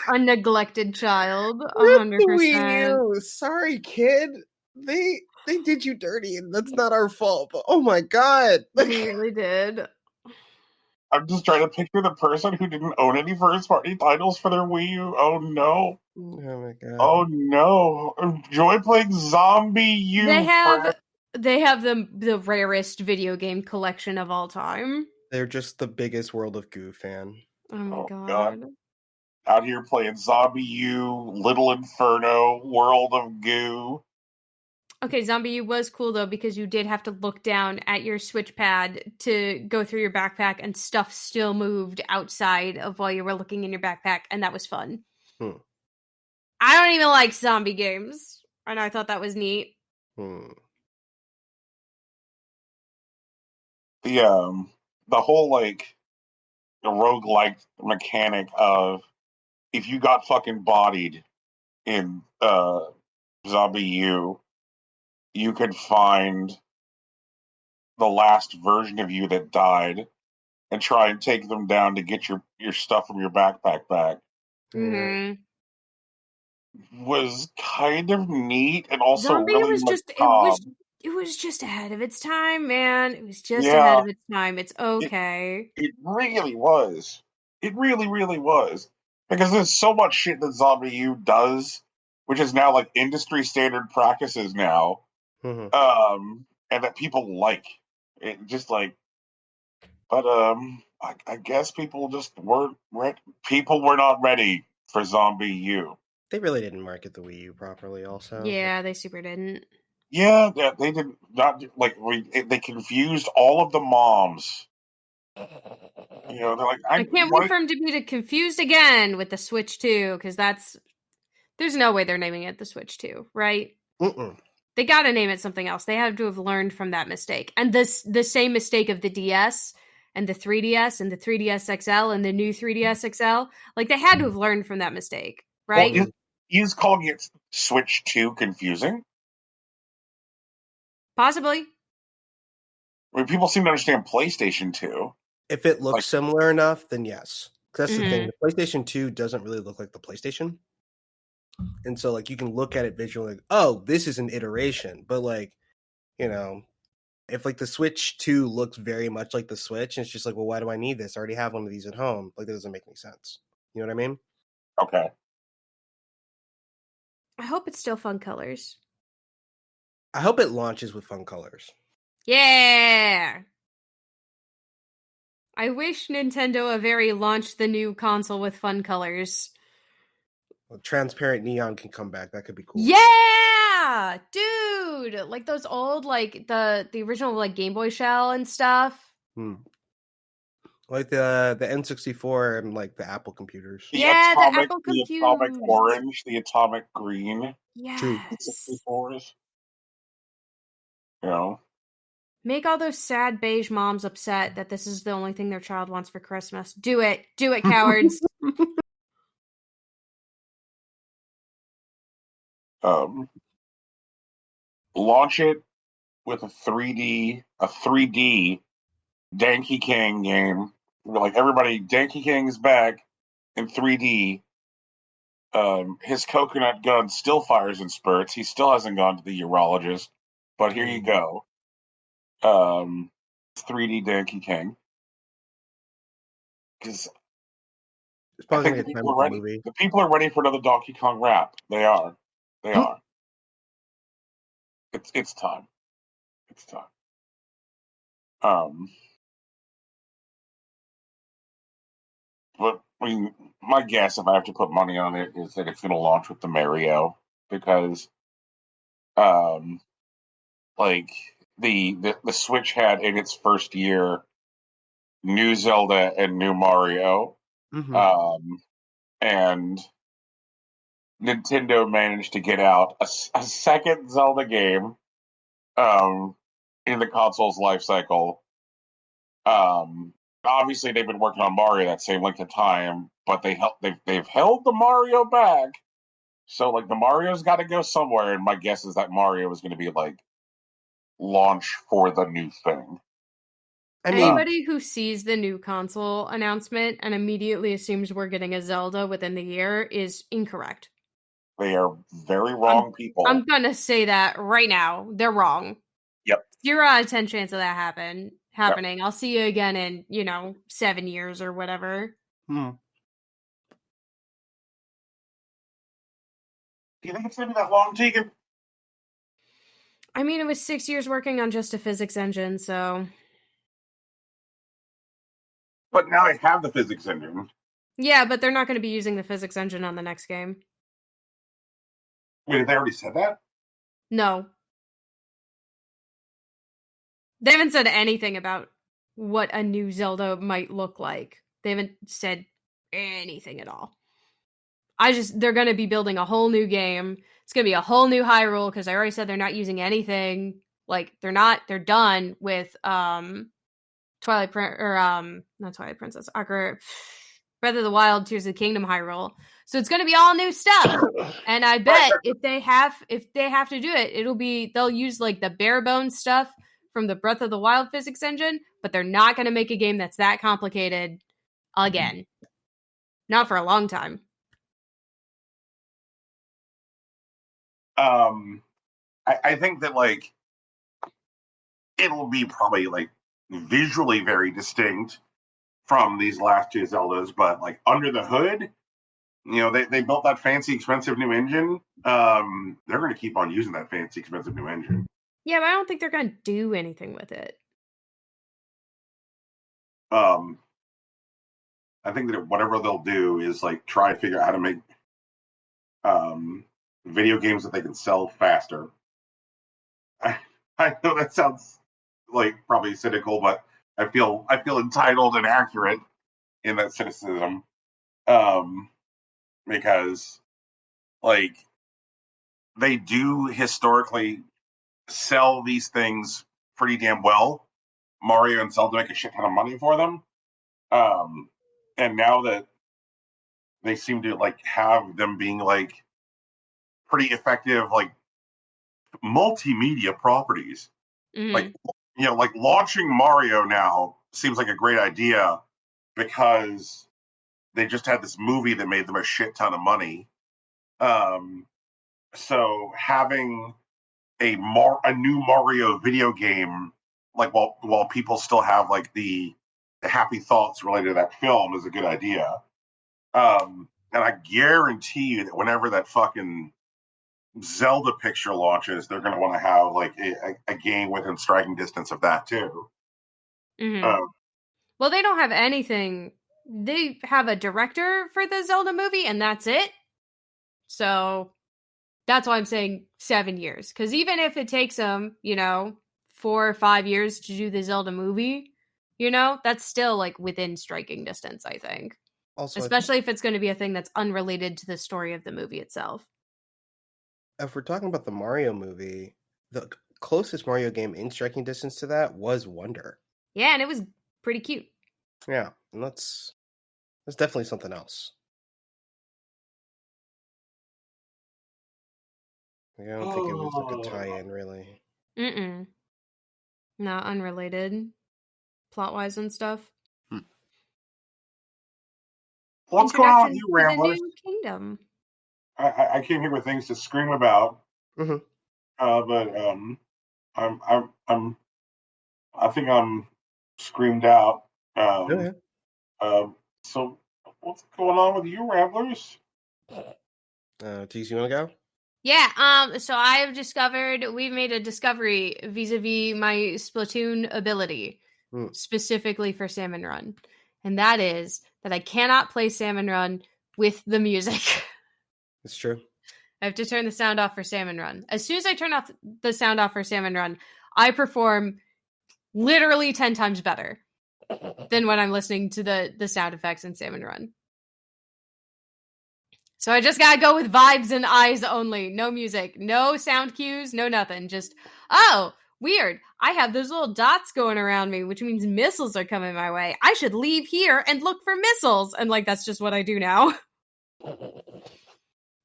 a neglected child, 100%. The Wii U. Sorry, kid. They did you dirty, and that's not our fault. But oh my god, they really did. I'm just trying to picture the person who didn't own any first-party titles for their Wii U. Oh no! Oh my god! Oh no! Enjoy playing Zombie U. They have the rarest video game collection of all time. They're just the biggest World of Goo fan. Oh my god! Out here playing Zombie U, Little Inferno, World of Goo. Okay, Zombie U was cool though, because you did have to look down at your Switch pad to go through your backpack, and stuff still moved outside of while you were looking in your backpack, and that was fun. I don't even like zombie games, and I thought that was neat. The whole like the roguelike mechanic of if you got fucking bodied in Zombie U, you could find the last version of you that died and try and take them down to get your stuff from your backpack back. Mm-hmm. Was kind of neat, and also Zombie really was just it was just ahead of its time, man. It was just ahead of its time. It's okay. It really was. It really, really was. Because there's so much shit that Zombie U does, which is now like industry standard practices now, and that people like. It just like, but I guess people just weren't people were not ready for Zombie U. They really didn't market the Wii U properly, also. Yeah, they super didn't. Yeah, they did not like. They confused all of the moms. You know, they're like, I can't wait for them to be confused again with the Switch 2, because there's no way they're naming it the Switch 2, right? They got to name it something else. They have to have learned from that mistake, and the same mistake of the DS and the 3DS and the 3DS XL and the new 3DS XL. Like, they had to have learned from that mistake, right? Well, is calling it Switch 2 confusing? Possibly. I mean, people seem to understand PlayStation 2. If it looks similar enough, then yes. That's the thing. The PlayStation 2 doesn't really look like the PlayStation. And so, like, you can look at it visually, like, oh, this is an iteration. But, like, you know, if, like, the Switch 2 looks very much like the Switch, and it's just like, well, why do I need this? I already have one of these at home. Like, that doesn't make any sense. You know what I mean? Okay. I hope it's still fun colors. I hope it launches with fun colors. Yeah! I wish Nintendo launched the new console with fun colors. Well, transparent neon can come back. That could be cool. Yeah! Dude! Like those old, like, the original, like, Game Boy Shell and stuff. Like the N64 and, like, the Apple computers. The Apple computers. The atomic orange, the atomic green. Yes. The 64s. You know? Make all those sad beige moms upset that this is the only thing their child wants for Christmas. Do it. Do it, cowards. launch it with a 3D Donkey Kong game. Like everybody, Donkey Kong is back in 3D. His coconut gun still fires in spurts. He still hasn't gone to the urologist, but here you go. 3D Donkey Kong. Because I think the people are ready. The people are ready for another Donkey Kong rap. They are. They are. It's time. It's time. But I mean, my guess, if I have to put money on it, is that it's going to launch with the Mario because, like the Switch had in its first year new Zelda and new Mario, and Nintendo managed to get out a second Zelda game, in the console's life cycle. Obviously, they've been working on Mario that same length of time, but they've held the Mario back. So, like, the Mario's got to go somewhere, and my guess is that Mario is going to be like launch for the new thing. Anybody who sees the new console announcement and immediately assumes we're getting a Zelda within the year is incorrect. They are very wrong people. I'm gonna say that right now. They're wrong. Yep. 0 out of 10 chance of that happening. Yep. I'll see you again in, 7 years or whatever. Do you think it's gonna be that long, Tegan? I mean, it was 6 years working on just a physics engine, so. But now I have the physics engine. Yeah, but they're not going to be using the physics engine on the next game. Wait, have they already said that? No. They haven't said anything about what a new Zelda might look like. They haven't said anything at all. They're going to be building a whole new game. It's going to be a whole new Hyrule because I already said they're not using anything. Like, they're done with, not Twilight Princess, Breath of the Wild, Tears of the Kingdom, Hyrule. So it's going to be all new stuff. And I bet if they have to do it, they'll use like the bare bones stuff from the Breath of the Wild physics engine, but they're not going to make a game that's that complicated again. Not for a long time. I think that like it'll be probably like visually very distinct from these last two Zeldas, but like under the hood, they built that fancy, expensive new engine. They're going to keep on using that fancy, expensive new engine. Yeah, but I don't think they're going to do anything with it. I think that whatever they'll do is like try to figure out how to make video games that they can sell faster. I know that sounds like probably cynical, but I feel entitled and accurate in that cynicism, because like they do historically sell these things pretty damn well. Mario and Zelda make a shit ton of money for them, and now that they seem to like have them being like pretty effective, like multimedia properties, like launching Mario now seems like a great idea because they just had this movie that made them a shit ton of money. So having a new Mario video game, like while people still have like the happy thoughts related to that film, is a good idea. And I guarantee you that whenever that fucking Zelda picture launches, they're going to want to have like a game within striking distance of that too. Well, they don't have anything. They have a director for the Zelda movie, and that's it. So that's why I'm saying 7 years. Because even if it takes them, 4 or 5 years to do the Zelda movie, that's still like within striking distance, I think. Also, especially if it's going to be a thing that's unrelated to the story of the movie itself. If we're talking about the Mario movie, the closest Mario game in striking distance to that was Wonder. Yeah, and it was pretty cute. Yeah, and that's definitely something else. I don't think it was like a tie-in, really. Not unrelated, plot-wise and stuff. What's going on with you, Ramblers? New Kingdom. I came here with things to scream about. Mm-hmm. But I think I'm screamed out. So what's going on with you, Ramblers? Tease, you want to go? Yeah, so I have discovered, we've made a discovery vis-a-vis my Splatoon ability, specifically for Salmon Run. And that is that I cannot play Salmon Run with the music. It's true. I have to turn the sound off for Salmon Run. As soon as I turn off the sound off for Salmon Run, I perform literally 10 times better than when I'm listening to the sound effects in Salmon Run. So I just gotta go with vibes and eyes only. No music, no sound cues, no nothing. Just, oh, weird. I have those little dots going around me, which means missiles are coming my way. I should leave here and look for missiles. And like, that's just what I do now.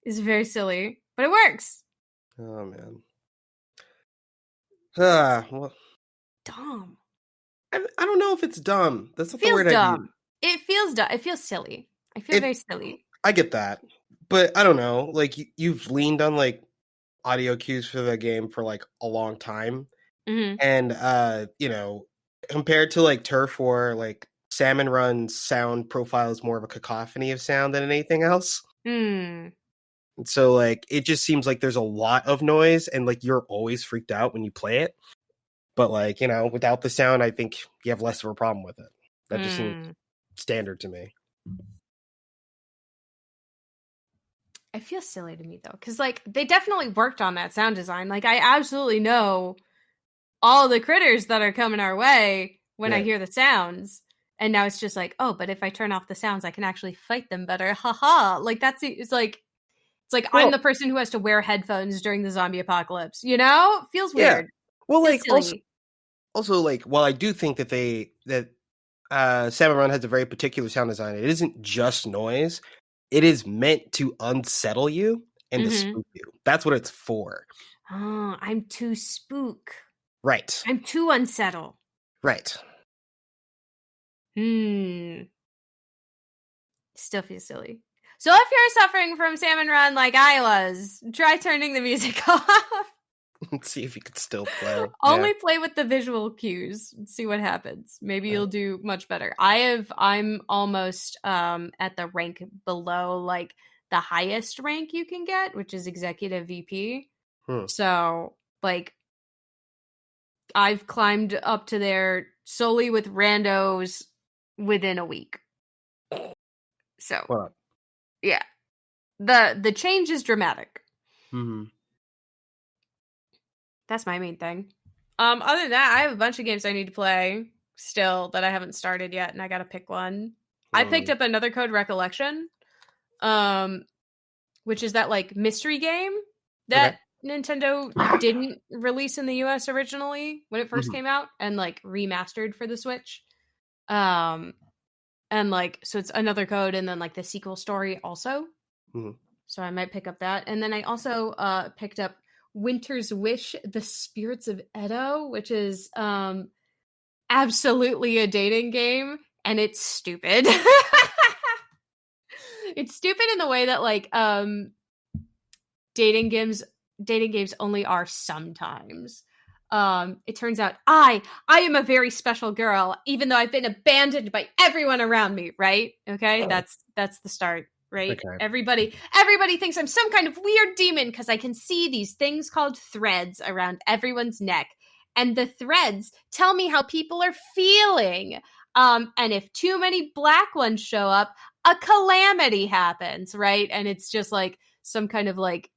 It's very silly, but it works. Oh, man. Well, dumb. I don't know if it's dumb. That's not the word I use. It feels dumb. It feels silly. I feel very silly. I get that. But I don't know, like, you've leaned on, like, audio cues for the game for, like, a long time. Mm-hmm. And, compared to, like, Turf War, like, Salmon Run's sound profile is more of a cacophony of sound than anything else. And so, like, it just seems like there's a lot of noise, and, like, you're always freaked out when you play it. But, like, without the sound, I think you have less of a problem with it. That just seems standard to me. I feel silly to me, though, because, like, they definitely worked on that sound design. Like, I absolutely know all the critters that are coming our way when I hear the sounds. And now it's just like, oh, but if I turn off the sounds, I can actually fight them better. Haha. Like, it's like well, I'm the person who has to wear headphones during the zombie apocalypse, It feels weird. Well, like, also, like, while I do think that Salmon Run has a very particular sound design, it isn't just noise. It is meant to unsettle you and to spook you. That's what it's for. Oh, I'm too spook. Right. I'm too unsettle. Right. Still feels silly. So if you're suffering from Salmon Run like I was, try turning the music off. See if you can still play. Only play with the visual cues. See what happens. Maybe you'll do much better. I'm almost at the rank below, like, the highest rank you can get, which is Executive VP. So, like, I've climbed up to there solely with randos within a week. So, yeah. The change is dramatic. That's my main thing. Other than that, I have a bunch of games I need to play still that I haven't started yet, and I gotta pick one. I picked up another Code Recollection, which is that, like, mystery game that Nintendo didn't release in the US originally when it first came out, and, like, remastered for the Switch. And, like, so it's another Code, and then, like, the sequel story also. So I might pick up that. And then I also picked up Winter's Wish, The Spirits of Edo, which is absolutely a dating game, and it's stupid. It's stupid in the way that, like, dating games only are sometimes. It turns out I am a very special girl, even though I've been abandoned by everyone around me, right? Okay, that's the start. Right? Okay. Everybody thinks I'm some kind of weird demon because I can see these things called threads around everyone's neck. And the threads tell me how people are feeling. And if too many black ones show up, a calamity happens, right? And it's just like some kind of, like,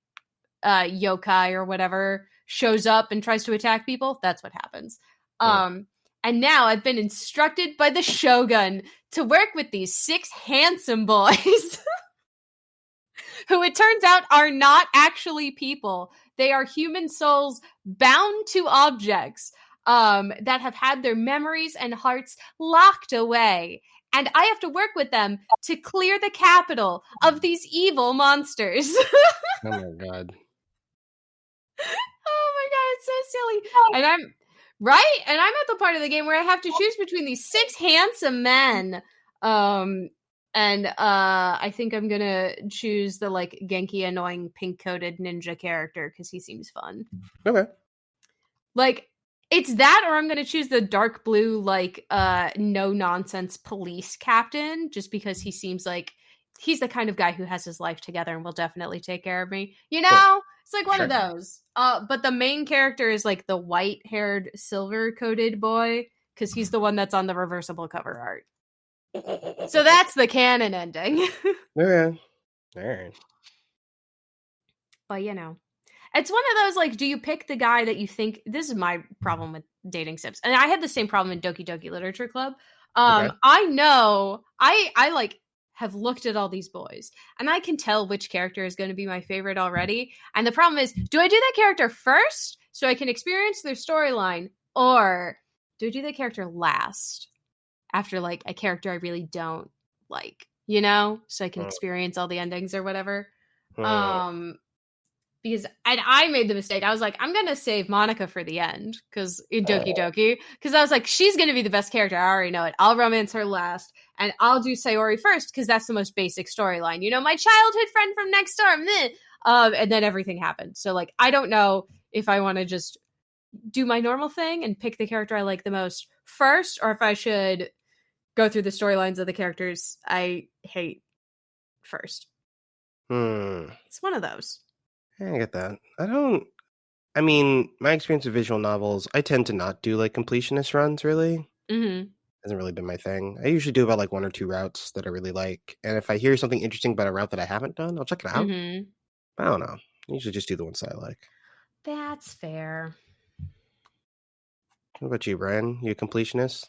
yokai or whatever shows up and tries to attack people. That's what happens. And now I've been instructed by the Shogun to work with these 6 handsome boys who it turns out are not actually people. They are human souls bound to objects that have had their memories and hearts locked away. And I have to work with them to clear the capital of these evil monsters. Oh my god. it's so silly. And I'm at the part of the game where I have to choose between these 6 handsome men. And I think I'm gonna choose the like Genki annoying pink-coated ninja character because he seems fun. Okay. Like, it's that, or I'm gonna choose the dark blue, like no nonsense police captain, just because he seems like he's the kind of guy who has his life together and will definitely take care of me. You know? Cool. It's like one of those. But the main character is like the white-haired, silver-coated boy, because he's the one that's on the reversible cover art. So that's the canon ending. Okay. All right. But, you know. It's one of those, like, do you pick the guy that you think... This is my problem with dating sims. And I had the same problem in Doki Doki Literature Club. Okay. I know... I like, have looked at all these boys. And I can tell which character is going to be my favorite already. And the problem is, do I do that character first so I can experience their storyline? Or do I do that character last? After, like, a character I really don't like, you know? So I can experience all the endings or whatever. Because I made the mistake. I was like, I'm going to save Monica for the end. Because in Doki Doki. Because I was like, she's going to be the best character. I already know it. I'll romance her last. And I'll do Sayori first. Because that's the most basic storyline. You know, my childhood friend from next door. And then everything happened. So, like, I don't know if I want to just do my normal thing and pick the character I like the most first. Or if I should... go through the storylines of the characters I hate first. It's one of those. I get that. I mean, my experience with visual novels, I tend to not do like completionist runs, really. Mm-hmm. Hasn't really been my thing. I usually do about like 1 or 2 routes that I really like. And if I hear something interesting about a route that I haven't done, I'll check it out. Mm-hmm. I don't know. I usually just do the ones that I like. That's fair. What about you, Brian? You a completionist?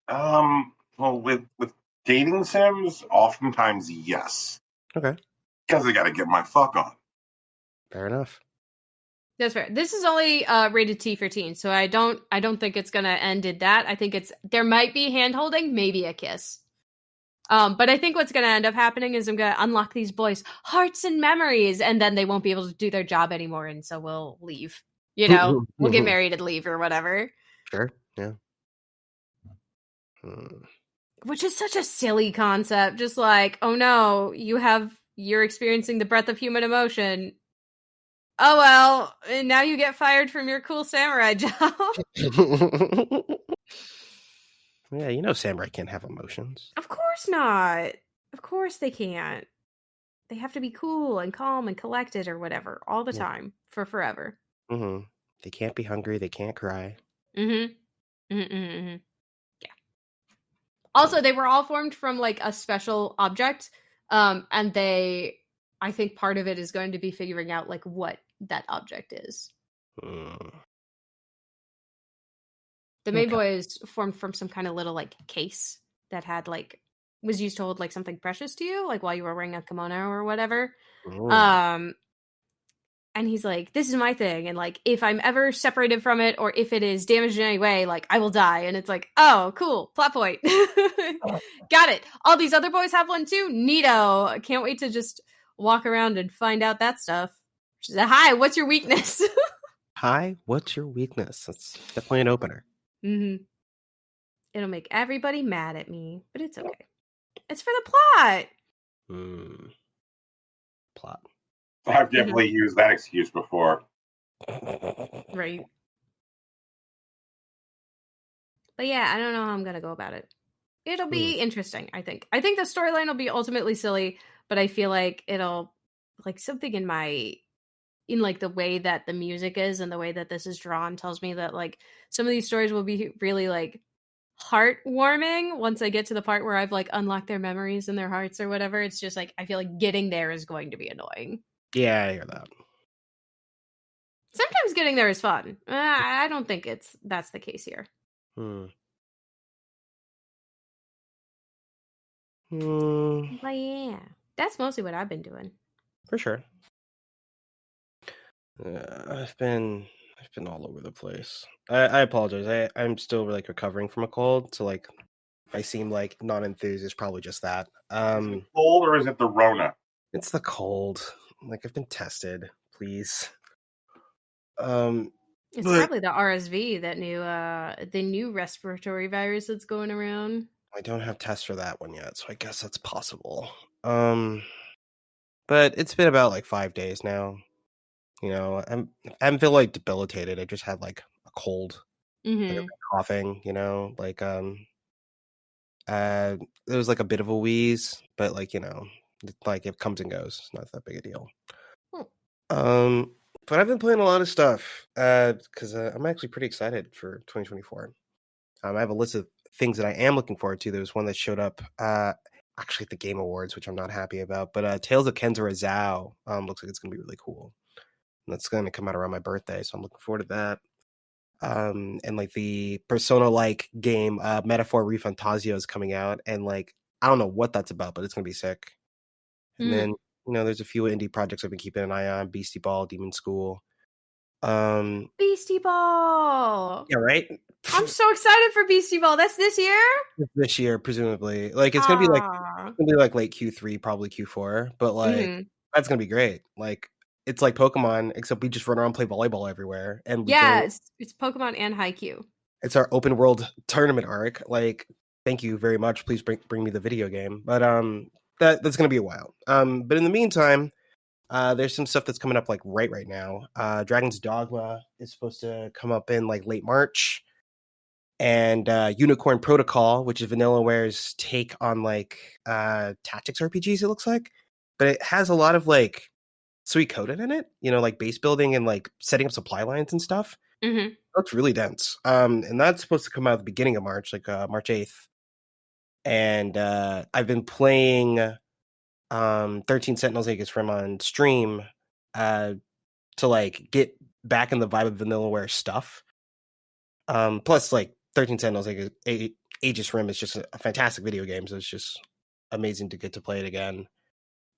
Well, with dating sims, oftentimes yes. Okay. Because I gotta get my fuck on. Fair enough. That's fair. This is only rated T for teen, so I don't think it's gonna end at that. I think there might be hand holding, maybe a kiss. But I think what's gonna end up happening is I'm gonna unlock these boys' hearts and memories, and then they won't be able to do their job anymore, and so we'll leave. You know, we'll get married and leave or whatever. Sure. Yeah. Which is such a silly concept. Just like, oh no, you're experiencing the breadth of human emotion. Oh well, and now you get fired from your cool samurai job. Yeah, you know samurai can't have emotions. Of course not. Of course they can't. They have to be cool and calm and collected or whatever all the time for forever. Mm-hmm. They can't be hungry. They can't cry. Mm-hmm. Mm-hmm. Yeah. Also, they were all formed from like a special object, and I think part of it is going to be figuring out like what that object is. The main boy is formed from some kind of little like case that had like was used to hold like something precious to you, like while you were wearing a kimono or whatever. And he's like, this is my thing. And like, if I'm ever separated from it or if it is damaged in any way, like I will die. And it's like, oh, cool. Plot point. Got it. All these other boys have one too. Neato. I can't wait to just walk around and find out that stuff. She's like, hi, what's your weakness? Hi, what's your weakness? That's definitely an opener. Mm-hmm. It'll make everybody mad at me, but it's okay. It's for the plot. Plot. I've definitely used that excuse before. Right. But yeah, I don't know how I'm going to go about it. It'll be interesting, I think. I think the storyline will be ultimately silly, but I feel like it'll, like, something in like the way that the music is and the way that this is drawn tells me that, like, some of these stories will be really, like, heartwarming once I get to the part where I've, like, unlocked their memories and their hearts or whatever. It's just, like, I feel like getting there is going to be annoying. Yeah, I hear that. Sometimes getting there is fun. I don't think that's the case here. But yeah, that's mostly what I've been doing. For sure. I've been all over the place. I apologize. I'm still like recovering from a cold, so like if I seem like non-enthused, it's probably just that. Is it cold or is it the Rona? It's the cold. Like I've been tested, please. It's probably the RSV, that new the new respiratory virus that's going around. I don't have tests for that one yet, so I guess that's possible. But it's been about like 5 days now. You know, I haven't feel like debilitated. I just had like a cold, like coughing. You know, like it was like a bit of a wheeze, but like like it comes and goes. It's not that big a deal. But I've been playing a lot of stuff because I'm actually pretty excited for 2024. I have a list of things that I am looking forward to. There was one that showed up actually at the Game Awards, which I'm not happy about. But Tales of Kenzura Zao looks like it's going to be really cool. And that's going to come out around my birthday, so I'm looking forward to that. And like the Persona-like game, Metaphor ReFantazio is coming out, and like I don't know what that's about, but it's going to be sick. And then there's a few indie projects I've been keeping an eye on: Beastie Ball, Demon School. Beastie Ball. Yeah, right. I'm so excited for Beastie Ball. That's this year? This year, presumably. Like it's gonna be like late Q3, probably Q4. But like that's gonna be great. Like it's like Pokemon, except we just run around and play volleyball everywhere. And it's Pokemon and Haikyuu. It's our open world tournament arc. Like, thank you very much. Please bring me the video game. But that's gonna be a while. But in the meantime, there's some stuff that's coming up like right now. Dragon's Dogma is supposed to come up in like late March. And Unicorn Protocol, which is Vanillaware's take on like tactics RPGs, it looks like. But it has a lot of like Suikoden in it, like base building and like setting up supply lines and stuff. It looks really dense. And that's supposed to come out at the beginning of March, like March 8th. And I've been playing 13 Sentinels Aegis Rim on stream to like get back in the vibe of Vanillaware stuff. Plus like 13 Sentinels Aegis Rim is just a fantastic video game, so it's just amazing to get to play it again.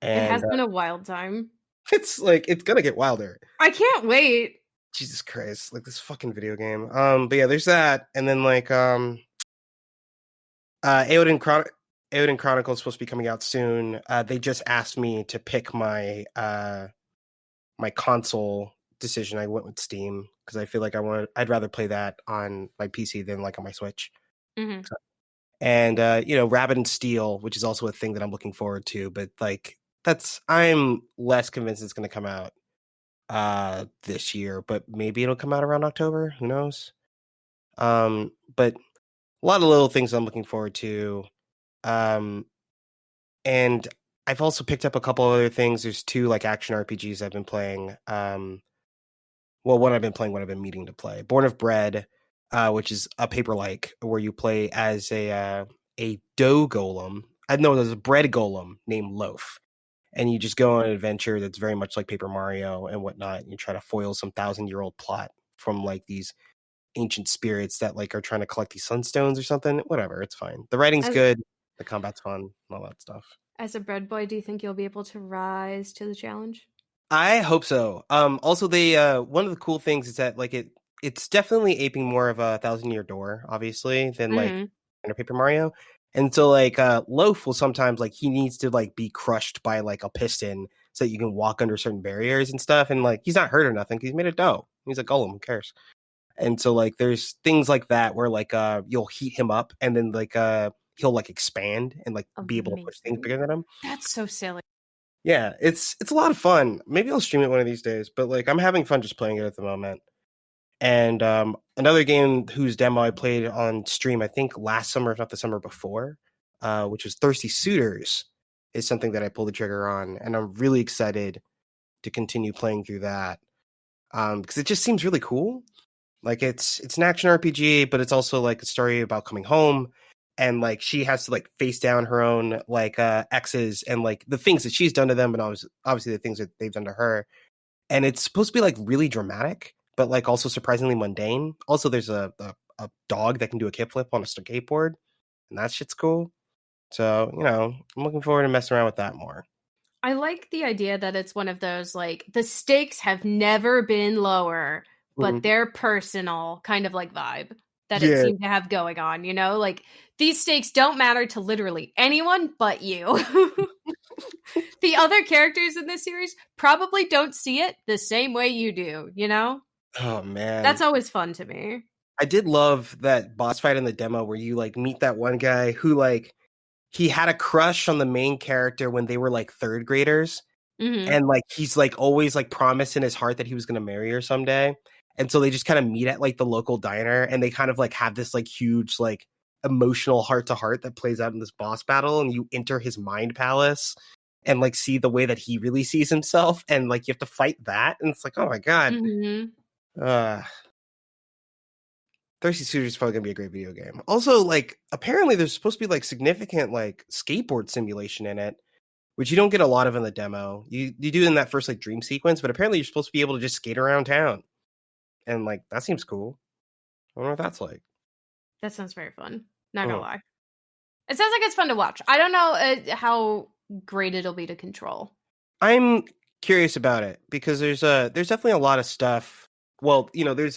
And it has been a wild time. It's like it's gonna get wilder. I can't wait. Jesus Christ, like this fucking video game. But yeah, there's that, and then like Eowyn Chronicle is supposed to be coming out soon. They just asked me to pick my my console decision. I went with Steam because I feel like I'd rather play that on my PC than like on my Switch. So, and Rabbit and Steel, which is also a thing that I'm looking forward to, but like I'm less convinced it's going to come out this year, but maybe it'll come out around October. Who knows? But a lot of little things I'm looking forward to. And I've also picked up a couple other things. There's 2 like action RPGs I've been playing. One I've been playing, one I've been meaning to play. Born of Bread, which is a paper-like where you play as a dough golem. I know there's a bread golem named Loaf, and you just go on an adventure that's very much like Paper Mario and whatnot. And you try to foil some 1,000-year-old plot from like these ancient spirits that like are trying to collect these sunstones or something. Whatever, it's fine. The writing's good, the combat's fun, and all that stuff. As a bread boy, do you think you'll be able to rise to the challenge? I hope so. Also, they one of the cool things is that like it's definitely aping more of a 1,000-Year Door, obviously, than like Paper Mario. And so like Loaf will sometimes like he needs to like be crushed by like a piston so that you can walk under certain barriers and stuff. And like he's not hurt or nothing because he's made of dough. He's a golem. Who cares? And so like there's things like that where like you'll heat him up and then like he'll like expand and like be able to push things bigger than him. That's so silly. Yeah, it's a lot of fun. Maybe I'll stream it one of these days, but like I'm having fun just playing it at the moment. And another game whose demo I played on stream, I think last summer, if not the summer before, which was Thirsty Suitors, is something that I pulled the trigger on, and I'm really excited to continue playing through that because it just seems really cool. Like it's an action RPG, but it's also like a story about coming home. And like she has to like face down her own like exes and like the things that she's done to them, and obviously the things that they've done to her. And it's supposed to be like really dramatic, but like also surprisingly mundane. Also, there's a dog that can do a kickflip on a skateboard, and that shit's cool. So I'm looking forward to messing around with that more. I like the idea that it's one of those like the stakes have never been lower, but they're personal kind of like vibe that it seemed to have going on, like these stakes don't matter to literally anyone but you. The other characters in this series probably don't see it the same way you do, Oh man, That's always fun to me. I did love that boss fight in the demo where you like meet that one guy who like he had a crush on the main character when they were like third graders. Mm-hmm. And like he's like always like promised in his heart that he was going to marry her someday. And so they just kind of meet at like the local diner and they kind of like have this like huge like emotional heart to heart that plays out in this boss battle, and you enter his mind palace and like see the way that he really sees himself, and like you have to fight that, and it's like, oh my god. Mm-hmm. Thirsty Suitors is probably gonna be a great video game. Also, like apparently there's supposed to be like significant like skateboard simulation in it, which you don't get a lot of in the demo. You do in that first like dream sequence, but apparently you're supposed to be able to just skate around town, and like that seems cool. I wonder what that's like. That sounds very fun. Not gonna lie, it sounds like it's fun to watch. I don't know how great it'll be to control. I'm curious about it because there's definitely a lot of stuff. Well, you know, there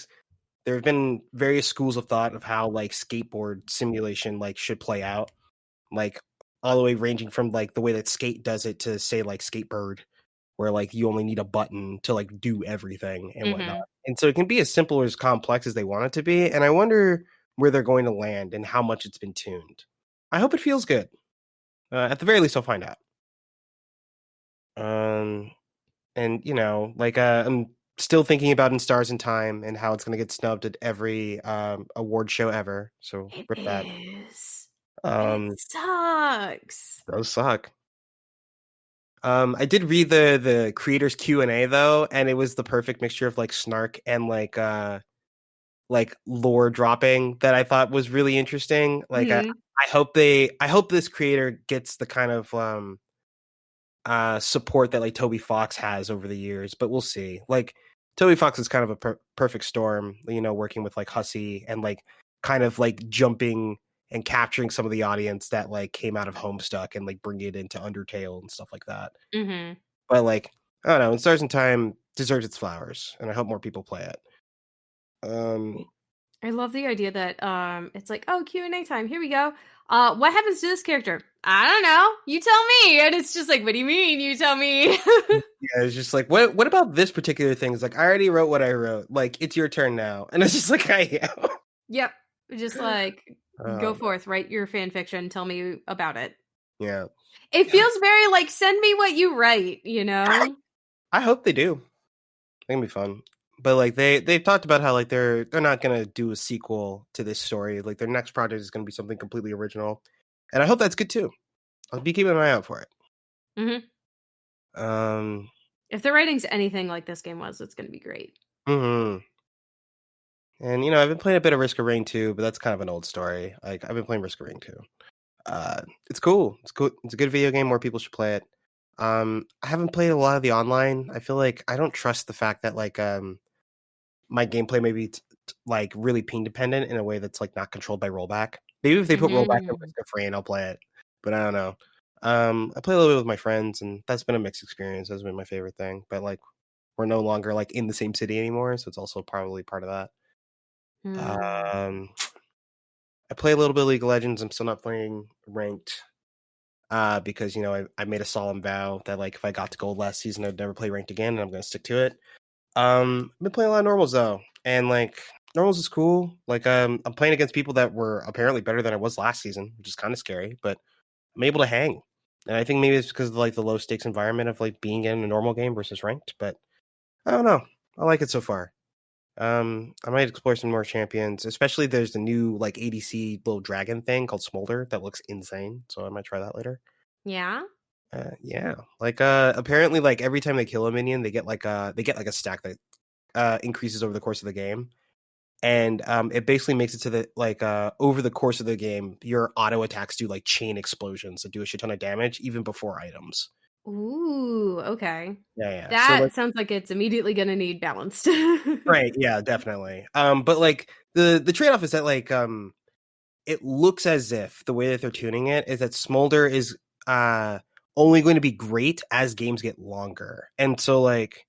have been various schools of thought of how like skateboard simulation like should play out, like all the way ranging from like the way that Skate does it to say like Skatebird, where like you only need a button to like do everything and whatnot. And so it can be as simple or as complex as they want it to be. And I wonder where they're going to land and how much it's been tuned. I hope it feels good. At the very least, I'll find out. And you know, like I'm still thinking about In Stars in Time and how it's going to get snubbed at every award show ever. So rip that. It sucks. Those suck. I did read the creators Q&A though, and it was the perfect mixture of like snark and like lore dropping that I thought was really interesting. Like I hope this creator gets the kind of support that like Toby Fox has over the years, but we'll see. Like Toby Fox is kind of a perfect storm, you know, working with like Hussey and like kind of like jumping and capturing some of the audience that like came out of Homestuck and like bringing it into Undertale and stuff like that. But like, I don't know, In Stars in Time deserves its flowers, and I hope more people play it. I love the idea that it's like, oh, Q&A time, here we go. What happens to this character? I don't know. You tell me. And it's just like, what do you mean? You tell me. Yeah, it's just like, what about this particular thing? It's like, I already wrote what I wrote. Like, it's your turn now. And it's just like, I am. Yep. Just like, go forth, write your fan fiction, tell me about it. Yeah. It feels very like, send me what you write, you know? I hope they do. It's gonna be fun. But like they've talked about how like they're not gonna do a sequel to this story. Like their next project is gonna be something completely original. And I hope that's good too. I'll be keeping an eye out for it. If the writing's anything like this game was, it's gonna be great. And you know, I've been playing a bit of Risk of Rain 2, but that's kind of an old story. Like I've been playing Risk of Rain 2. It's cool. It's cool. It's a good video game. More people should play it. I haven't played a lot of the online. I feel like I don't trust the fact that like my gameplay may be like really ping dependent in a way that's like not controlled by rollback. Maybe if they put rollback in Risk of Rain, I'll play it. But I don't know. I play a little bit with my friends, and that's been a mixed experience. That's been my favorite thing. But like, we're no longer like in the same city anymore, so it's also probably part of that. I play a little bit of League of Legends. I'm still not playing ranked because, you know, I made a solemn vow that like if I got to gold last season, I'd never play ranked again, and I'm going to stick to it. I've been playing a lot of normals though, and like normals is cool. Like I'm playing against people that were apparently better than I was last season, which is kind of scary, but I'm able to hang. And I think maybe it's because of like the low stakes environment of like being in a normal game versus ranked, but I don't know. I like it so far. I might explore some more champions, especially there's the new like ADC little dragon thing called Smolder that looks insane. So I might try that later. Yeah. Yeah. Like apparently like every time they kill a minion, they get like a stack that increases over the course of the game. And it basically makes it to the like over the course of the game, your auto attacks do like chain explosions that do a shit ton of damage even before items. Ooh, okay. Yeah. That so, like, sounds like it's immediately gonna need balanced. Right, yeah, definitely. But like the trade-off is that like it looks as if the way that they're tuning it is that Smolder is only going to be great as games get longer. And so like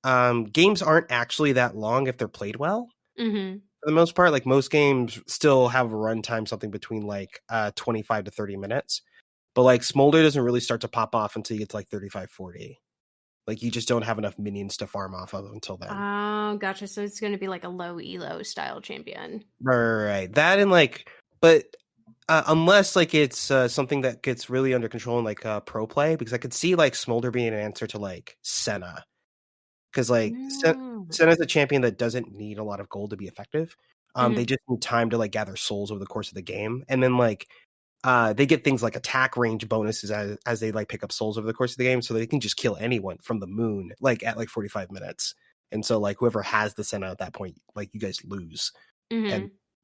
games aren't actually that long if they're played well. For the most part, like most games still have a runtime something between like 25 to 30 minutes. But like Smolder doesn't really start to pop off until you get to like 35, 40. Like you just don't have enough minions to farm off of until then. Oh, gotcha. So it's going to be like a low elo style champion. Right. That and like, but unless like it's something that gets really under control in like pro play, because I could see like Smolder being an answer to like Senna, because like Senna's a champion that doesn't need a lot of gold to be effective. They just need time to like gather souls over the course of the game, and then like they get things like attack range bonuses as they like pick up souls over the course of the game, so they can just kill anyone from the moon like at like 45 minutes. And so like whoever has the Senna at that point, like you guys lose.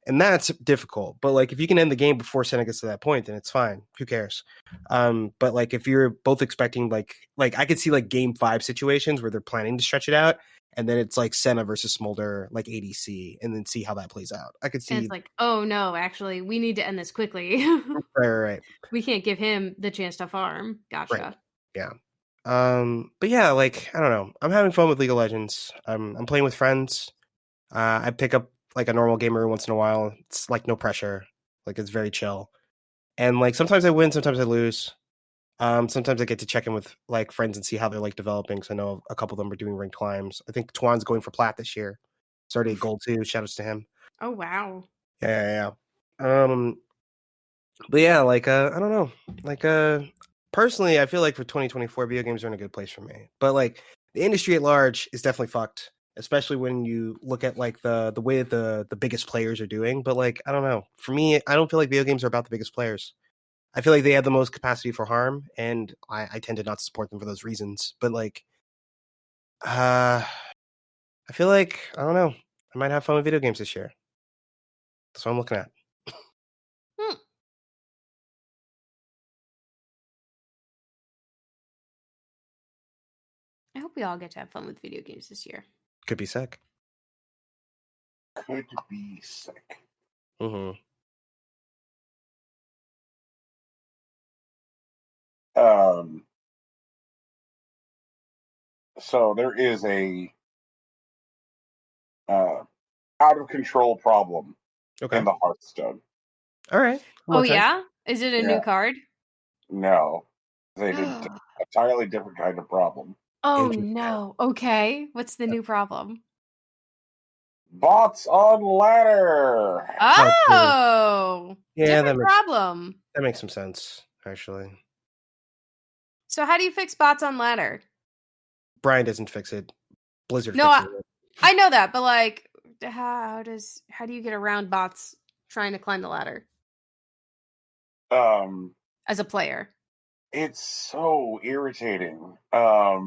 And that's difficult. But like if you can end the game before Senna gets to that point, then it's fine. Who cares? But like if you're both expecting like I could see like game 5 situations where they're planning to stretch it out, and then it's like Senna versus Smolder like ADC, and then see how that plays out. I could see. And it's like, oh no, actually, we need to end this quickly. right. We can't give him the chance to farm. Gotcha. Right. Yeah. But yeah, like I don't know. I'm having fun with League of Legends. I'm playing with friends. I pick up like a normal game every once in a while. It's like no pressure. Like it's very chill. And like sometimes I win, sometimes I lose. Sometimes I get to check in with like friends and see how they're like developing. So I know a couple of them are doing ranked climbs. I think Twan's going for plat this year. It's already gold too. Shoutouts to him. Oh wow. Yeah. But yeah, like I don't know. Like personally, I feel like for 2024, video games are in a good place for me. But like the industry at large is definitely fucked, especially when you look at like the way that the biggest players are doing. But like I don't know. For me, I don't feel like video games are about the biggest players. I feel like they have the most capacity for harm, and I tend to not support them for those reasons. But like, I feel like I don't know. I might have fun with video games this year. That's what I'm looking at. I hope we all get to have fun with video games this year. Could be sick. Could be sick. Mm-hmm. So there is a out of control problem in the Hearthstone. All right. Oh yeah? Is it a new card? No. They did an entirely different kind of problem. Oh no. Okay. What's the new problem? Bots on ladder. Oh. Yeah, different problem. That makes some sense, actually. So how do you fix bots on ladder? Brian doesn't fix it. Blizzard fixes it. I know that, but like how do you get around bots trying to climb the ladder? As a player. It's so irritating. They're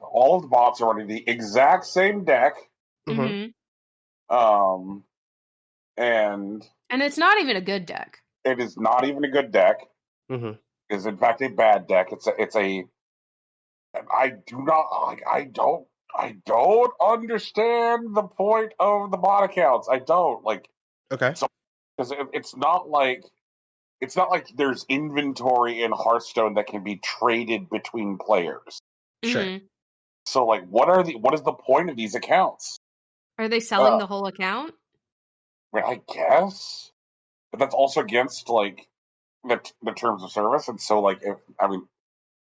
all of the bots are running the exact same deck. Mm-hmm. And it's not even a good deck. It is not even a good deck. Mm-hmm. It is in fact a bad deck. I don't understand the point of the bot accounts. I don't like. Okay. So, because it's not like there's inventory in Hearthstone that can be traded between players. Sure. Mm-hmm. So like, what is the point of these accounts? Are they selling the whole account? I guess, but that's also against like the terms of service, and so like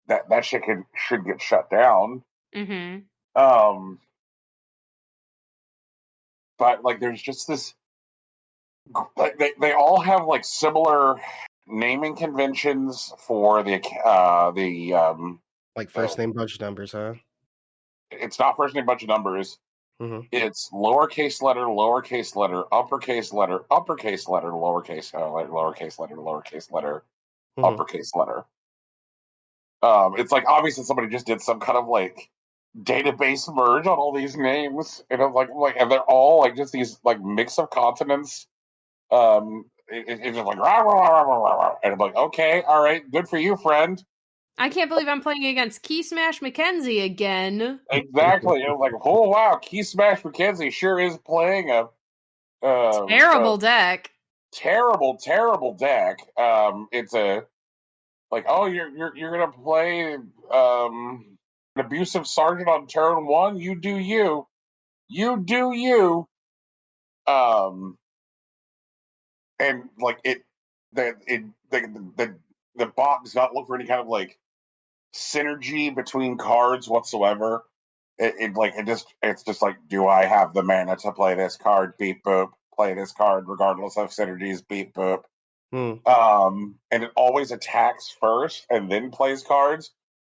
that shit should get shut down. Mm-hmm. But like, there's just this. Like they all have like similar naming conventions for the like first name bunch of numbers, huh? It's not first name bunch of numbers. Mm-hmm. It's lowercase letter, uppercase letter, uppercase letter, lowercase letter, lowercase letter, lowercase letter, uppercase letter. It's like obviously somebody just did some kind of like database merge on all these names, and I'm like, and they're all like just these like mix of consonants. It's just like rah, rah, rah, rah, rah, and I'm like, okay, all right, good for you, friend. I can't believe I'm playing against Key Smash McKenzie again. Exactly. It was like, oh wow, Key Smash McKenzie sure is playing a terrible deck. Terrible deck. It's a like, oh, you're gonna play an abusive sergeant on turn 1. You do you. And like the the bot does not look for any kind of like synergy between cards whatsoever. It's just like, do I have the mana to play this card? Beep boop. Play this card regardless of synergies. Beep boop. And it always attacks first and then plays cards.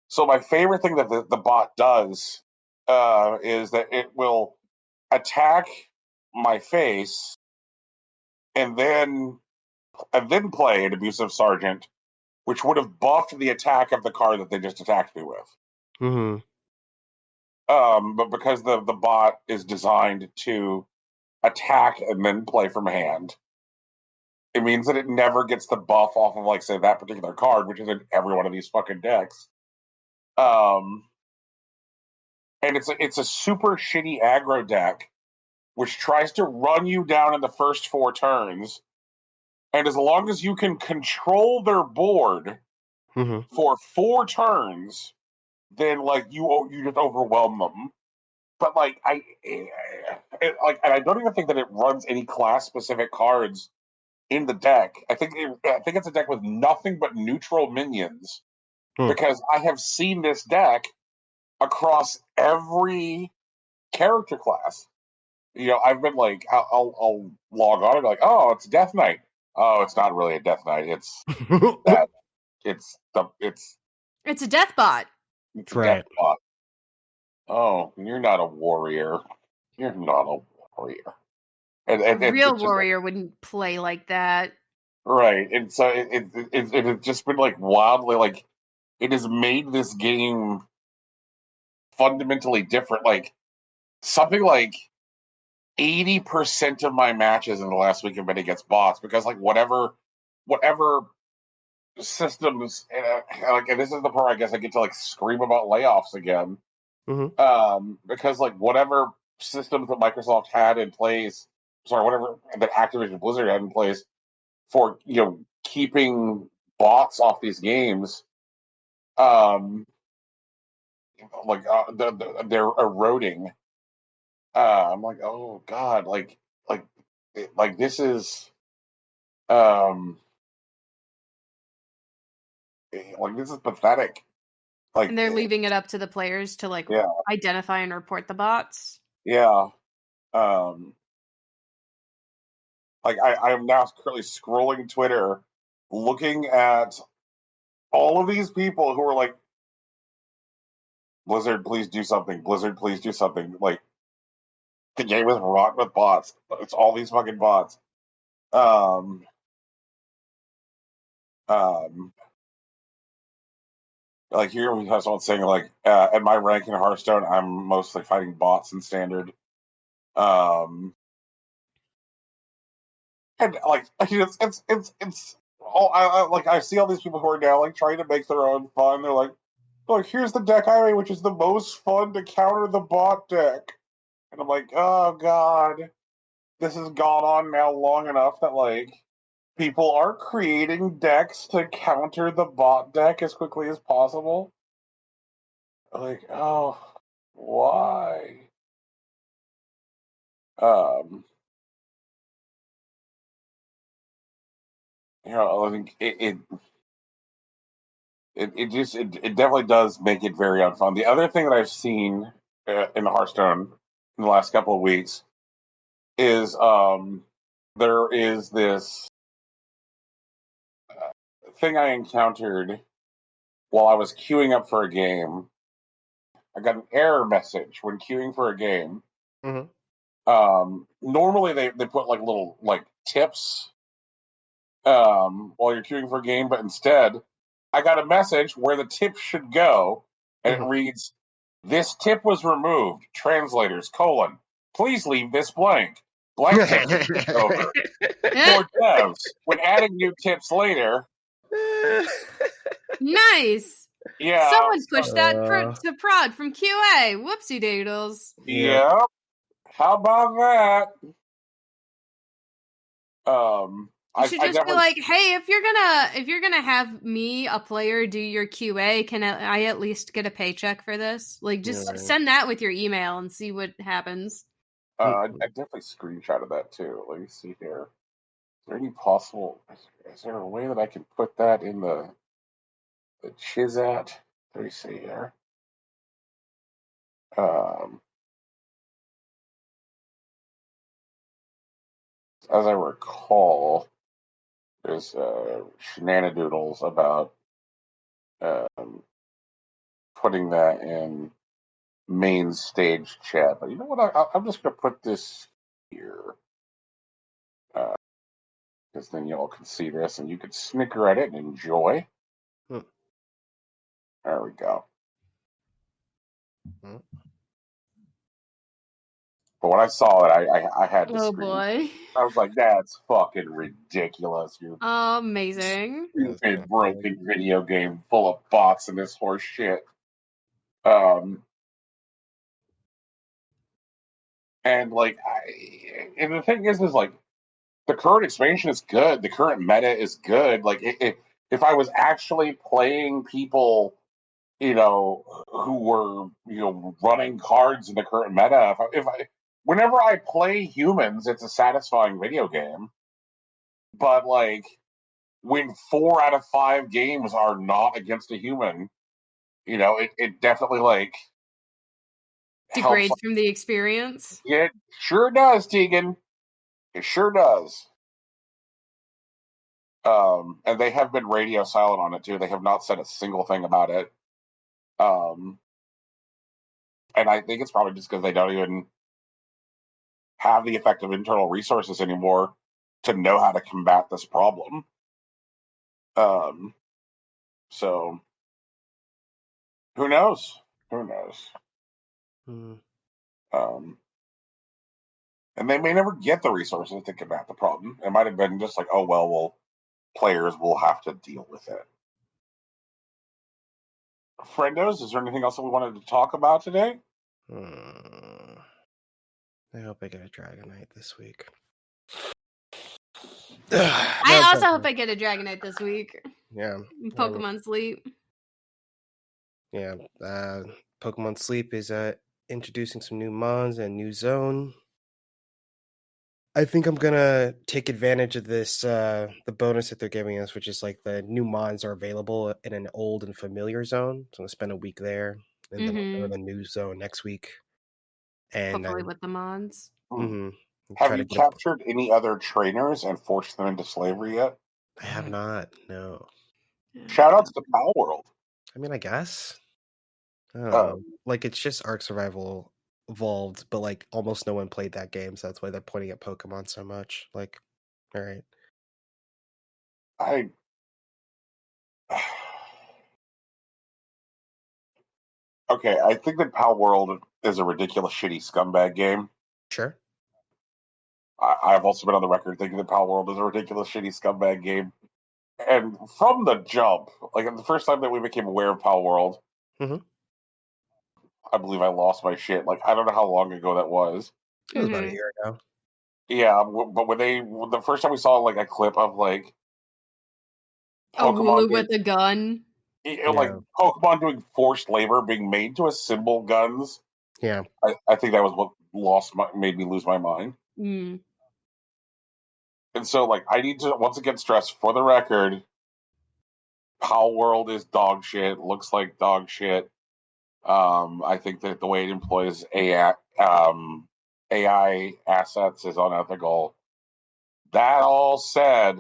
So my favorite thing that the bot does is that it will attack my face and then play an Abusive Sergeant, which would have buffed the attack of the card that they just attacked me with. But because the bot is designed to attack and then play from hand, it means that it never gets the buff off of, like, say, that particular card, which is in every one of these fucking decks. And it's a super shitty aggro deck, which tries to run you down in the first 4 turns. And as long as you can control their board for 4 turns, then like you just overwhelm them. But like and I don't even think that it runs any class specific cards in the deck. I think it's a deck with nothing but neutral minions, because I have seen this deck across every character class. You know, I've been like, I'll log on and be like, oh, it's Death Knight. Oh, it's not really a Death Knight. It's that. It's a Death Bot. It's a Death Bot. Oh, you're not a warrior. You're not a warrior. And a real warrior wouldn't play like that. Right. And so it's just been like wildly, like, it has made this game fundamentally different. Like, something like 80% of my matches in the last week have been against bots, because like whatever systems, and this is the part I guess I get to like scream about layoffs again. Because like whatever systems that Microsoft had in place, whatever that Activision Blizzard had in place for, you know, keeping bots off these games, they're eroding. I'm like, oh god, like this is, like, this is pathetic. Like, and they're leaving it up to the players to like identify and report the bots. Yeah. Like I am now currently scrolling Twitter, looking at all of these people who are like, Blizzard, please do something. Blizzard, please do something. Like, the game is rotten with bots. It's all these fucking bots. Like, here we have someone saying, like, at my rank in Hearthstone, I'm mostly fighting bots in Standard. And like, it's all, I see all these people who are now like trying to make their own fun. They're like, look, here's the deck I made, which is the most fun to counter the bot deck. And I'm like, oh god, this has gone on now long enough that like people are creating decks to counter the bot deck as quickly as possible. Like, oh, why? You know, I think it definitely does make it very unfun. The other thing that I've seen in the Hearthstone in the last couple of weeks is there is this thing I encountered while I was queuing up for a game. I got an error message when queuing for a game. Normally they put like little like tips while you're queuing for a game, but instead I got a message where the tip should go, and it reads, "This tip was removed. Translators, : please leave this blank. Blank text over. For devs, when adding new tips later." Nice. Yeah. Someone pushed that to prod from QA. Whoopsie doodles. Yeah. How about that? You should just be like, hey, if you're gonna have me, a player, do your QA, can I at least get a paycheck for this? Like, just send that with your email and see what happens. I definitely screenshotted that too. Let me see here. Is there any possible? Is there a way that I can put that in the the Chizat. Let me see here. As I recall, there's shenanidoodles about putting that in main stage chat. But you know what? I'm just going to put this here. Because then y'all can see this and you can snicker at it and enjoy. There we go. But when I saw it, I had to scream. Boy. I was like, that's fucking ridiculous. You amazing. Stupid, broken video game full of bots and this horse shit. And like, and the thing is like, the current expansion is good. The current meta is good. Like, if I was actually playing people, you know, who were, you know, running cards in the current meta, whenever I play humans, it's a satisfying video game. But like, when 4 out of 5 games are not against a human, you know, it definitely like degrades from the experience. It sure does, Tegan. It sure does. And they have been radio silent on it too. They have not said a single thing about it. And I think it's probably just because they don't even have the effective internal resources anymore to know how to combat this problem. So who knows? Who knows? And they may never get the resources to combat the problem. It might have been just like, oh well, players will have to deal with it. Friendos, is there anything else that we wanted to talk about today? I hope I get a Dragonite this week. I also hope I get a Dragonite this week. Yeah. Pokemon Sleep. Yeah. Pokemon Sleep is introducing some new mons and new zone. I think I'm gonna take advantage of this, the bonus that they're giving us, which is like the new mons are available in an old and familiar zone. So I'm gonna spend a week there, and then I'll go to the new zone next week. And hopefully with the mons. Have you captured any other trainers and forced them into slavery yet? I have not. No. Shout outs to Pal World. I mean, I guess. I don't know. Like, it's just Ark Survival Evolved, but like almost no one played that game, so that's why they're pointing at Pokemon so much. Like, all right. Okay, I think that Pal World is a ridiculous, shitty scumbag game. Sure. I've also been on the record thinking that Pal World is a ridiculous, shitty scumbag game. And from the jump, like the first time that we became aware of Pal World, I believe I lost my shit. Like, I don't know how long ago that was. It was about a year ago. Yeah, but when the first time we saw like a clip of like Pokemon with a gun, like Pokemon doing forced labor, being made to assemble guns. Yeah, I think that was what made me lose my mind. And so, like, I need to once again stress for the record: Pal World is dog shit. Looks like dog shit. I think that the way it employs AI assets is unethical. That all said,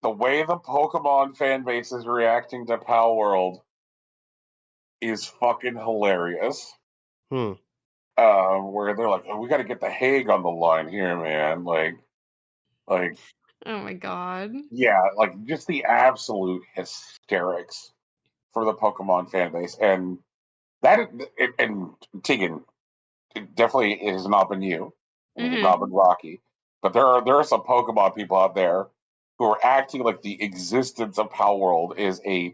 the way the Pokemon fan base is reacting to Pal World is fucking hilarious. Where they're like, oh, we got to get the Hague on the line here, man. Like, oh my god. Yeah, like just the absolute hysterics for the Pokemon fan base. And Tegan, it definitely has not been you. It has not been Rocky. But there are some Pokemon people out there who are acting like the existence of Pal World is a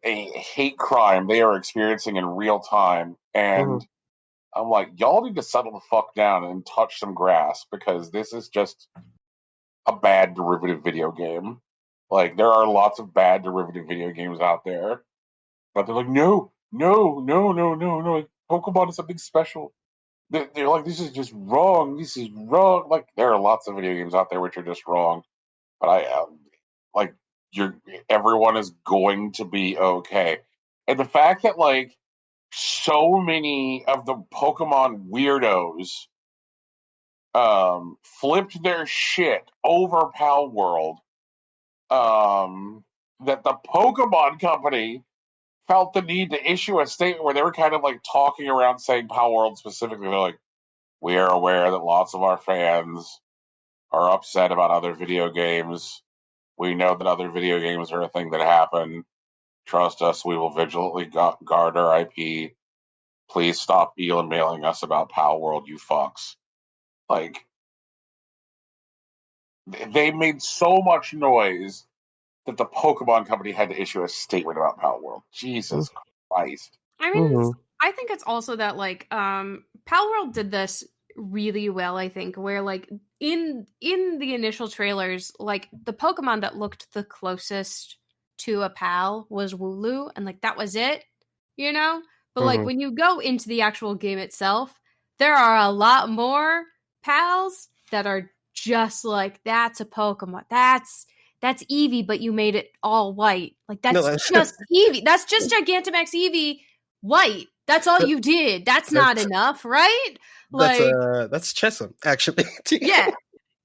hate crime they are experiencing in real time. And I'm like, y'all need to settle the fuck down and touch some grass, because this is just a bad derivative video game. Like, there are lots of bad derivative video games out there, but they're like, no. Pokemon is something special. They're like, this is just wrong. This is wrong. Like, there are lots of video games out there which are just wrong. But like, everyone is going to be okay. And the fact that like so many of the Pokemon weirdos flipped their shit over Pal World, that the Pokemon Company felt the need to issue a statement where they were kind of like talking around saying Pal World specifically. They're like, we are aware that lots of our fans are upset about other video games. We know that other video games are a thing that happen. Trust us, we will vigilantly guard our IP. Please stop emailing us about Pal World, you fucks. Like, they made so much noise that the Pokemon Company had to issue a statement about Pal World. Jesus Christ. I mean, I think it's also that, like, Pal World did this really well, I think, where, like, in the initial trailers, like, the Pokemon that looked the closest to a Pal was Wooloo, and, like, that was it, you know? But, like, when you go into the actual game itself, there are a lot more Pals that are just like, that's a Pokemon. That's Eevee, but you made it all white. Like, that's just Eevee. That's just Gigantamax Eevee white. That's all you did. That's not enough, right? Like, that's Chessum, actually.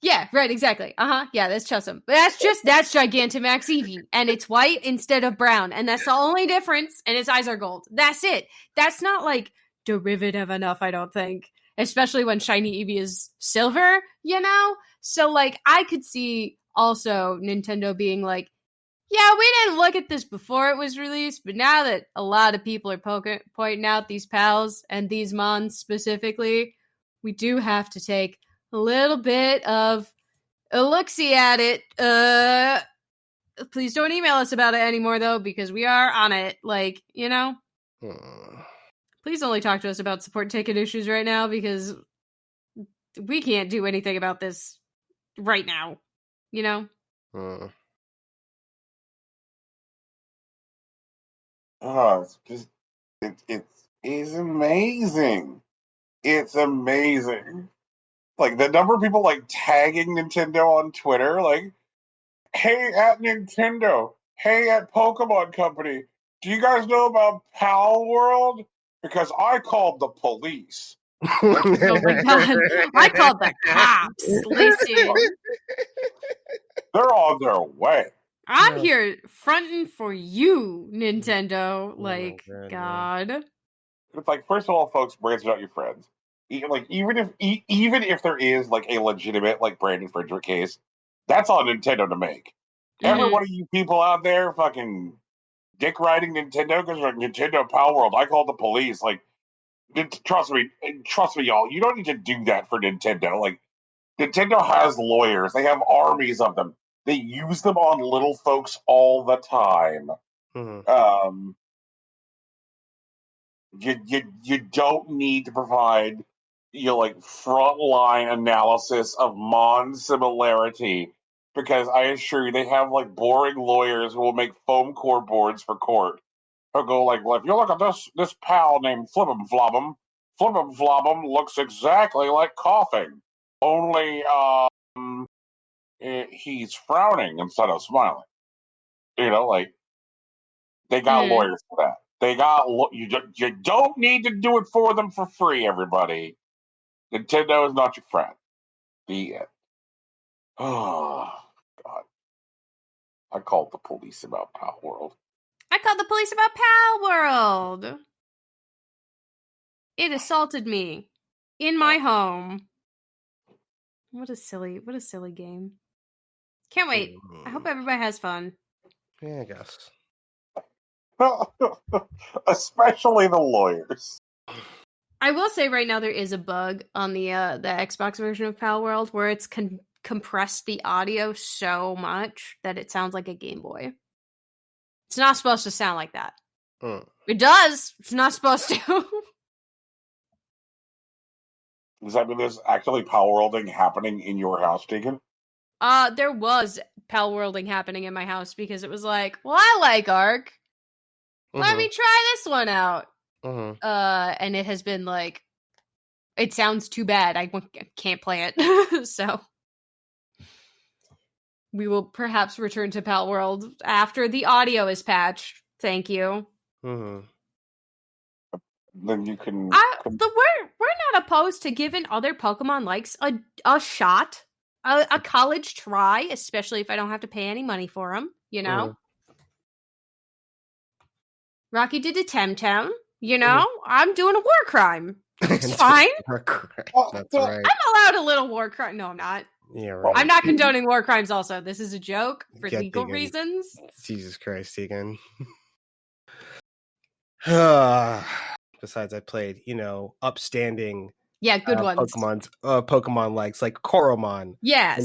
Yeah, right, exactly. Yeah, that's Chessum. But that's Gigantamax Eevee, and it's white instead of brown, and that's the only difference, and its eyes are gold. That's it. That's not, like, derivative enough, I don't think. Especially when shiny Eevee is silver, you know? So, like, I could see also Nintendo being like, yeah, we didn't look at this before it was released, but now that a lot of people are pointing out these pals and these mons specifically, we do have to take a little bit of a look-see at it. Please don't email us about it anymore, though, because we are on it. Like, you know? Please only talk to us about support ticket issues right now, because we can't do anything about this right now. You know? Oh, it's just it's amazing. It's amazing. Like the number of people like tagging Nintendo on Twitter, like, hey at Nintendo, hey at Pokemon Company, do you guys know about Pal World? Because I called the police. Oh my god, I called the cops. Listen, they're on their way. I'm here fronting for you, Nintendo. Like, God. It's like, first of all, folks, branch out your friends. Like, even if there is like a legitimate like brand infringement case, that's on Nintendo to make. Every one of you people out there fucking dick riding Nintendo because like Nintendo Pal World, I called the police. Like, trust me, y'all. You don't need to do that for Nintendo. Like, Nintendo has lawyers. They have armies of them. They use them on little folks all the time. You don't need to provide like frontline analysis of Mon similarity, because I assure you they have like boring lawyers who will make foam core boards for court. They'll go like, well, if you look at this pal named Flippum Flobbum looks exactly like coughing, only he's frowning instead of smiling. You know, like, they got lawyers for that. They got you don't need to do it for them for free, everybody. Nintendo is not your friend. The end. Oh, God. I called the police about Pal World. I called the police about Pal World. It assaulted me in my home. What a silly game. Can't wait. I hope everybody has fun. Yeah, I guess. Especially the lawyers. I will say right now there is a bug on the Xbox version of Pal World where it's compressed the audio so much that it sounds like a Game Boy. It's not supposed to sound like that. It does. It's not supposed to. Does that mean there's actually Pal Worlding happening in your house, Deacon? There was Pal Worlding happening in my house because it was like, well, I like Ark. Let me try this one out. And it has been like, it sounds too bad. I can't play it. So, We will perhaps return to Pal World after the audio is patched. Thank you. Mm-hmm. Then you can. We're not opposed to giving other Pokemon likes a shot, a college try, especially if I don't have to pay any money for them. You know, Rocky did a Temtem. You know, I'm doing a war crime. It's fine. That's right. I'm allowed a little war crime. No, I'm not. Yeah, right. I'm not condoning war crimes. Also, this is a joke for legal reasons. Jesus Christ, Tegan. Besides, I played, upstanding. Good ones. Pokemon likes like Coromon. Yeah.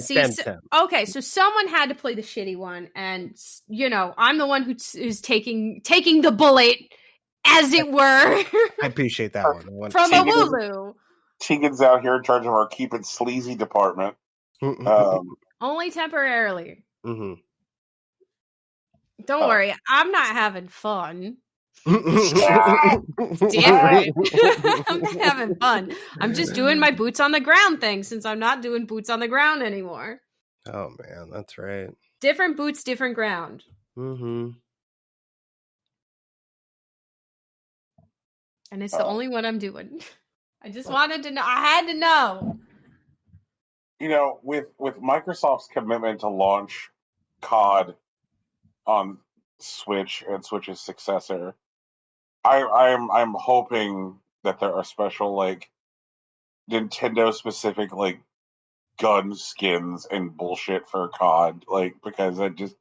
Okay, so someone had to play the shitty one, and I'm the one who's taking the bullet, as it were. I appreciate that one. From Awulu. Tegan's out here in charge of our Keep It Sleazy department. Only temporarily. Mm-hmm. Don't worry, I'm not having fun. It's different. I'm not having fun. I'm just doing my boots on the ground thing, since I'm not doing boots on the ground anymore. Oh man, that's right. Different boots, different ground. Mm-hmm. And it's the only one I'm doing. I just wanted to know. I had to know. With Microsoft's commitment to launch COD on Switch and Switch's successor, I'm hoping that there are special Nintendo specific gun skins and bullshit for COD, because it just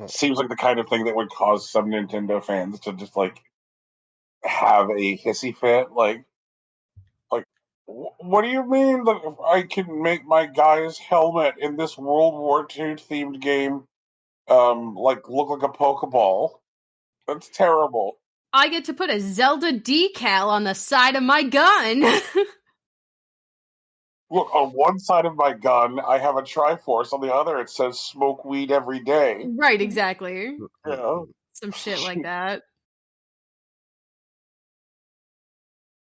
seems like the kind of thing that would cause some Nintendo fans to just have a hissy fit. What do you mean that I can make my guy's helmet in this World War II themed game look like a Pokeball? That's terrible. I get to put a Zelda decal on the side of my gun. Look, on one side of my gun, I have a Triforce. On the other, it says "smoke weed every day." Right, exactly. Yeah. Some shit like that.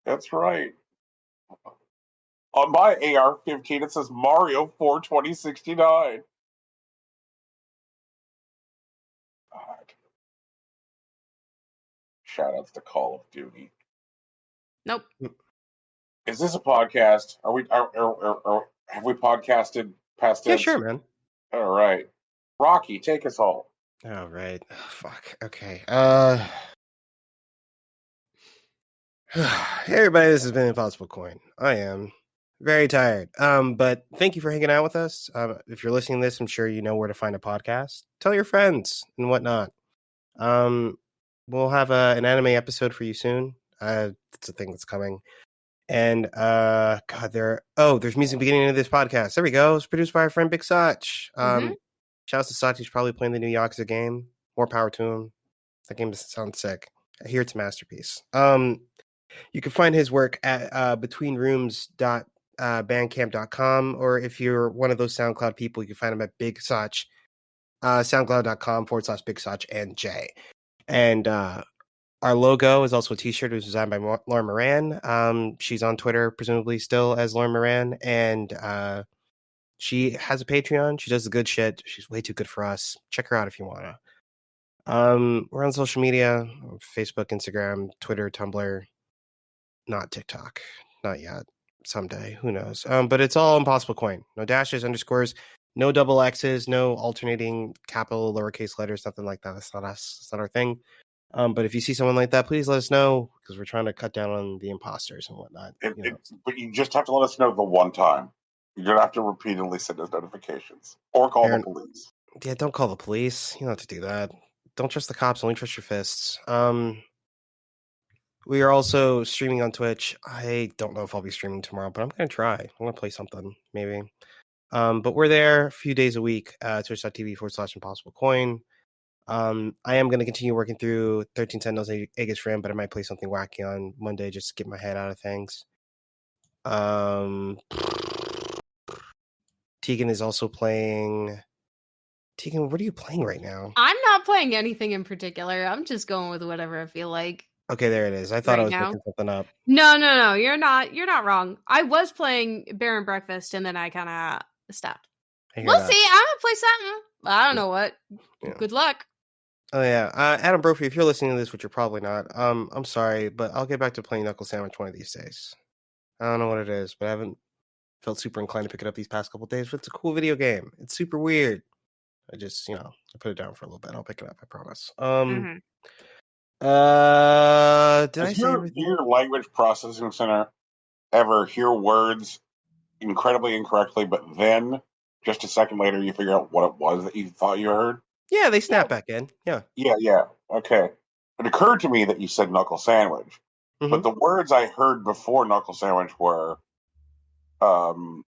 That's right. On my AR-15, it says Mario 42069. God. Shoutouts to Call of Duty. Nope. Is this a podcast? Have we podcasted past tense? Yeah, sure, man. All right. Rocky, take us home. All right. Oh, fuck. Okay. Hey everybody, this has been Impossible Coin. I am very tired. But thank you for hanging out with us. If you're listening to this, I'm sure you know where to find a podcast. Tell your friends and whatnot. We'll have an anime episode for you soon. It's a thing that's coming. And there's music beginning of this podcast. There we go. It's produced by our friend Big Sach. Shouts to Sach. He's probably playing the new Yakuza game. More power to him. That game sounds sick. I hear it's a masterpiece. You can find his work at betweenrooms.bandcamp.com, or if you're one of those SoundCloud people, you can find him at Big Sach, soundcloud.com/Big Sach and J. And our logo is also a t-shirt. It was designed by Lauren Moran. She's on Twitter, presumably still as Lauren Moran, and she has a Patreon. She does the good shit. She's way too good for us. Check her out if you want to. We're on social media: Facebook, Instagram, Twitter, Tumblr. Not TikTok. Not yet. Someday. Who knows? But it's all Impossible Coin. No dashes, underscores, no double X's, no alternating capital, lowercase letters, nothing like that. That's not us. That's not our thing. But if you see someone like that, please let us know, because we're trying to cut down on the imposters and whatnot. But you just have to let us know the one time. You don't have to repeatedly send us notifications or call the police. Yeah, don't call the police. You don't have to do that. Don't trust the cops. Only trust your fists. We are also streaming on Twitch. I don't know if I'll be streaming tomorrow, but I'm going to try. I'm going to play something, maybe. But we're there a few days a week, twitch.tv/Impossible Coin. I am going to continue working through 13 Sentinels Aegis Rim, but I might play something wacky on Monday just to get my head out of things. Tegan is also playing. Tegan, what are you playing right now? I'm not playing anything in particular. I'm just going with whatever I feel like. Okay, there it is. I thought I was making something up. No. You're not wrong. I was playing Bear and Breakfast, and then I kind of stopped. We'll see. I'm gonna play something. I don't know what. Yeah. Good luck. Oh yeah, Adam Brophy, if you're listening to this, which you're probably not, I'm sorry, but I'll get back to playing Knuckle Sandwich one of these days. I don't know what it is, but I haven't felt super inclined to pick it up these past couple of days. But it's a cool video game. It's super weird. I just, I put it down for a little bit. I'll pick it up. I promise. Did I say everything? Your language processing center ever hear words incredibly incorrectly, but then just a second later you figure out what it was that you thought you heard? Yeah, they snap back in. Yeah. Yeah. Okay. It occurred to me that you said knuckle sandwich, but the words I heard before knuckle sandwich were, Adam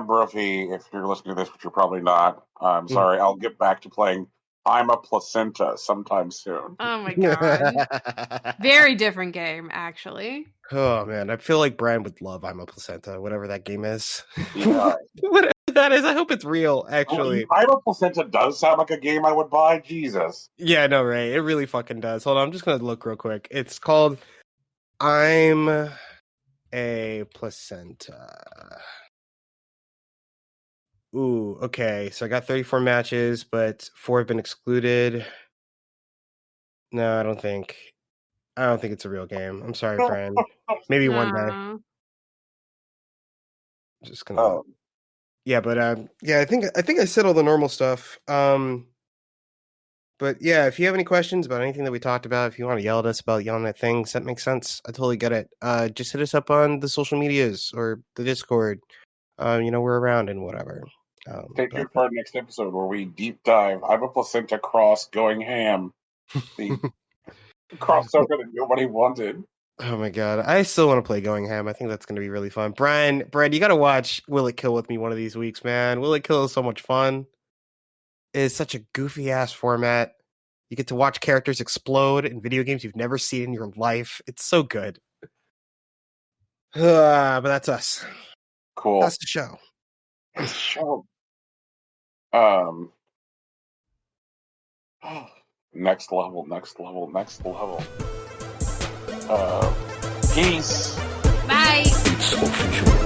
Brophy, if you're listening to this, which you're probably not, I'm sorry, I'll get back to playing I'm a Placenta sometime soon. Oh my god. Very different game, actually. Oh man, I feel like Brian would love I'm a Placenta, whatever that game is. Yeah. Whatever that is, I hope it's real, actually. I'm a Placenta does sound like a game I would buy, Jesus. Yeah, no, Ray, it really fucking does. Hold on, I'm just gonna look real quick. It's called I'm a Placenta. Ooh, okay. So I got 34 matches, but 4 have been excluded. No, I don't think it's a real game. I'm sorry, Brian. Maybe one day. Just gonna. Yeah, but I think I said all the normal stuff. But yeah, if you have any questions about anything that we talked about, if you want to yell at us about yelling at things, that makes sense. I totally get it. Just hit us up on the social medias or the Discord. We're around and whatever. Stay tuned for our next episode where we deep dive I'm a Placenta cross going ham. The crossover that nobody wanted. Oh my god, I still want to play Going Ham. I think that's going to be really fun. Brian, you got to watch Will It Kill with me one of these weeks, man. Will It Kill is so much fun. It is such a goofy ass format. You get to watch characters explode in video games you've never seen in your life. It's so good. But that's us. Cool. That's the show. Next level. Peace. Bye. It's official.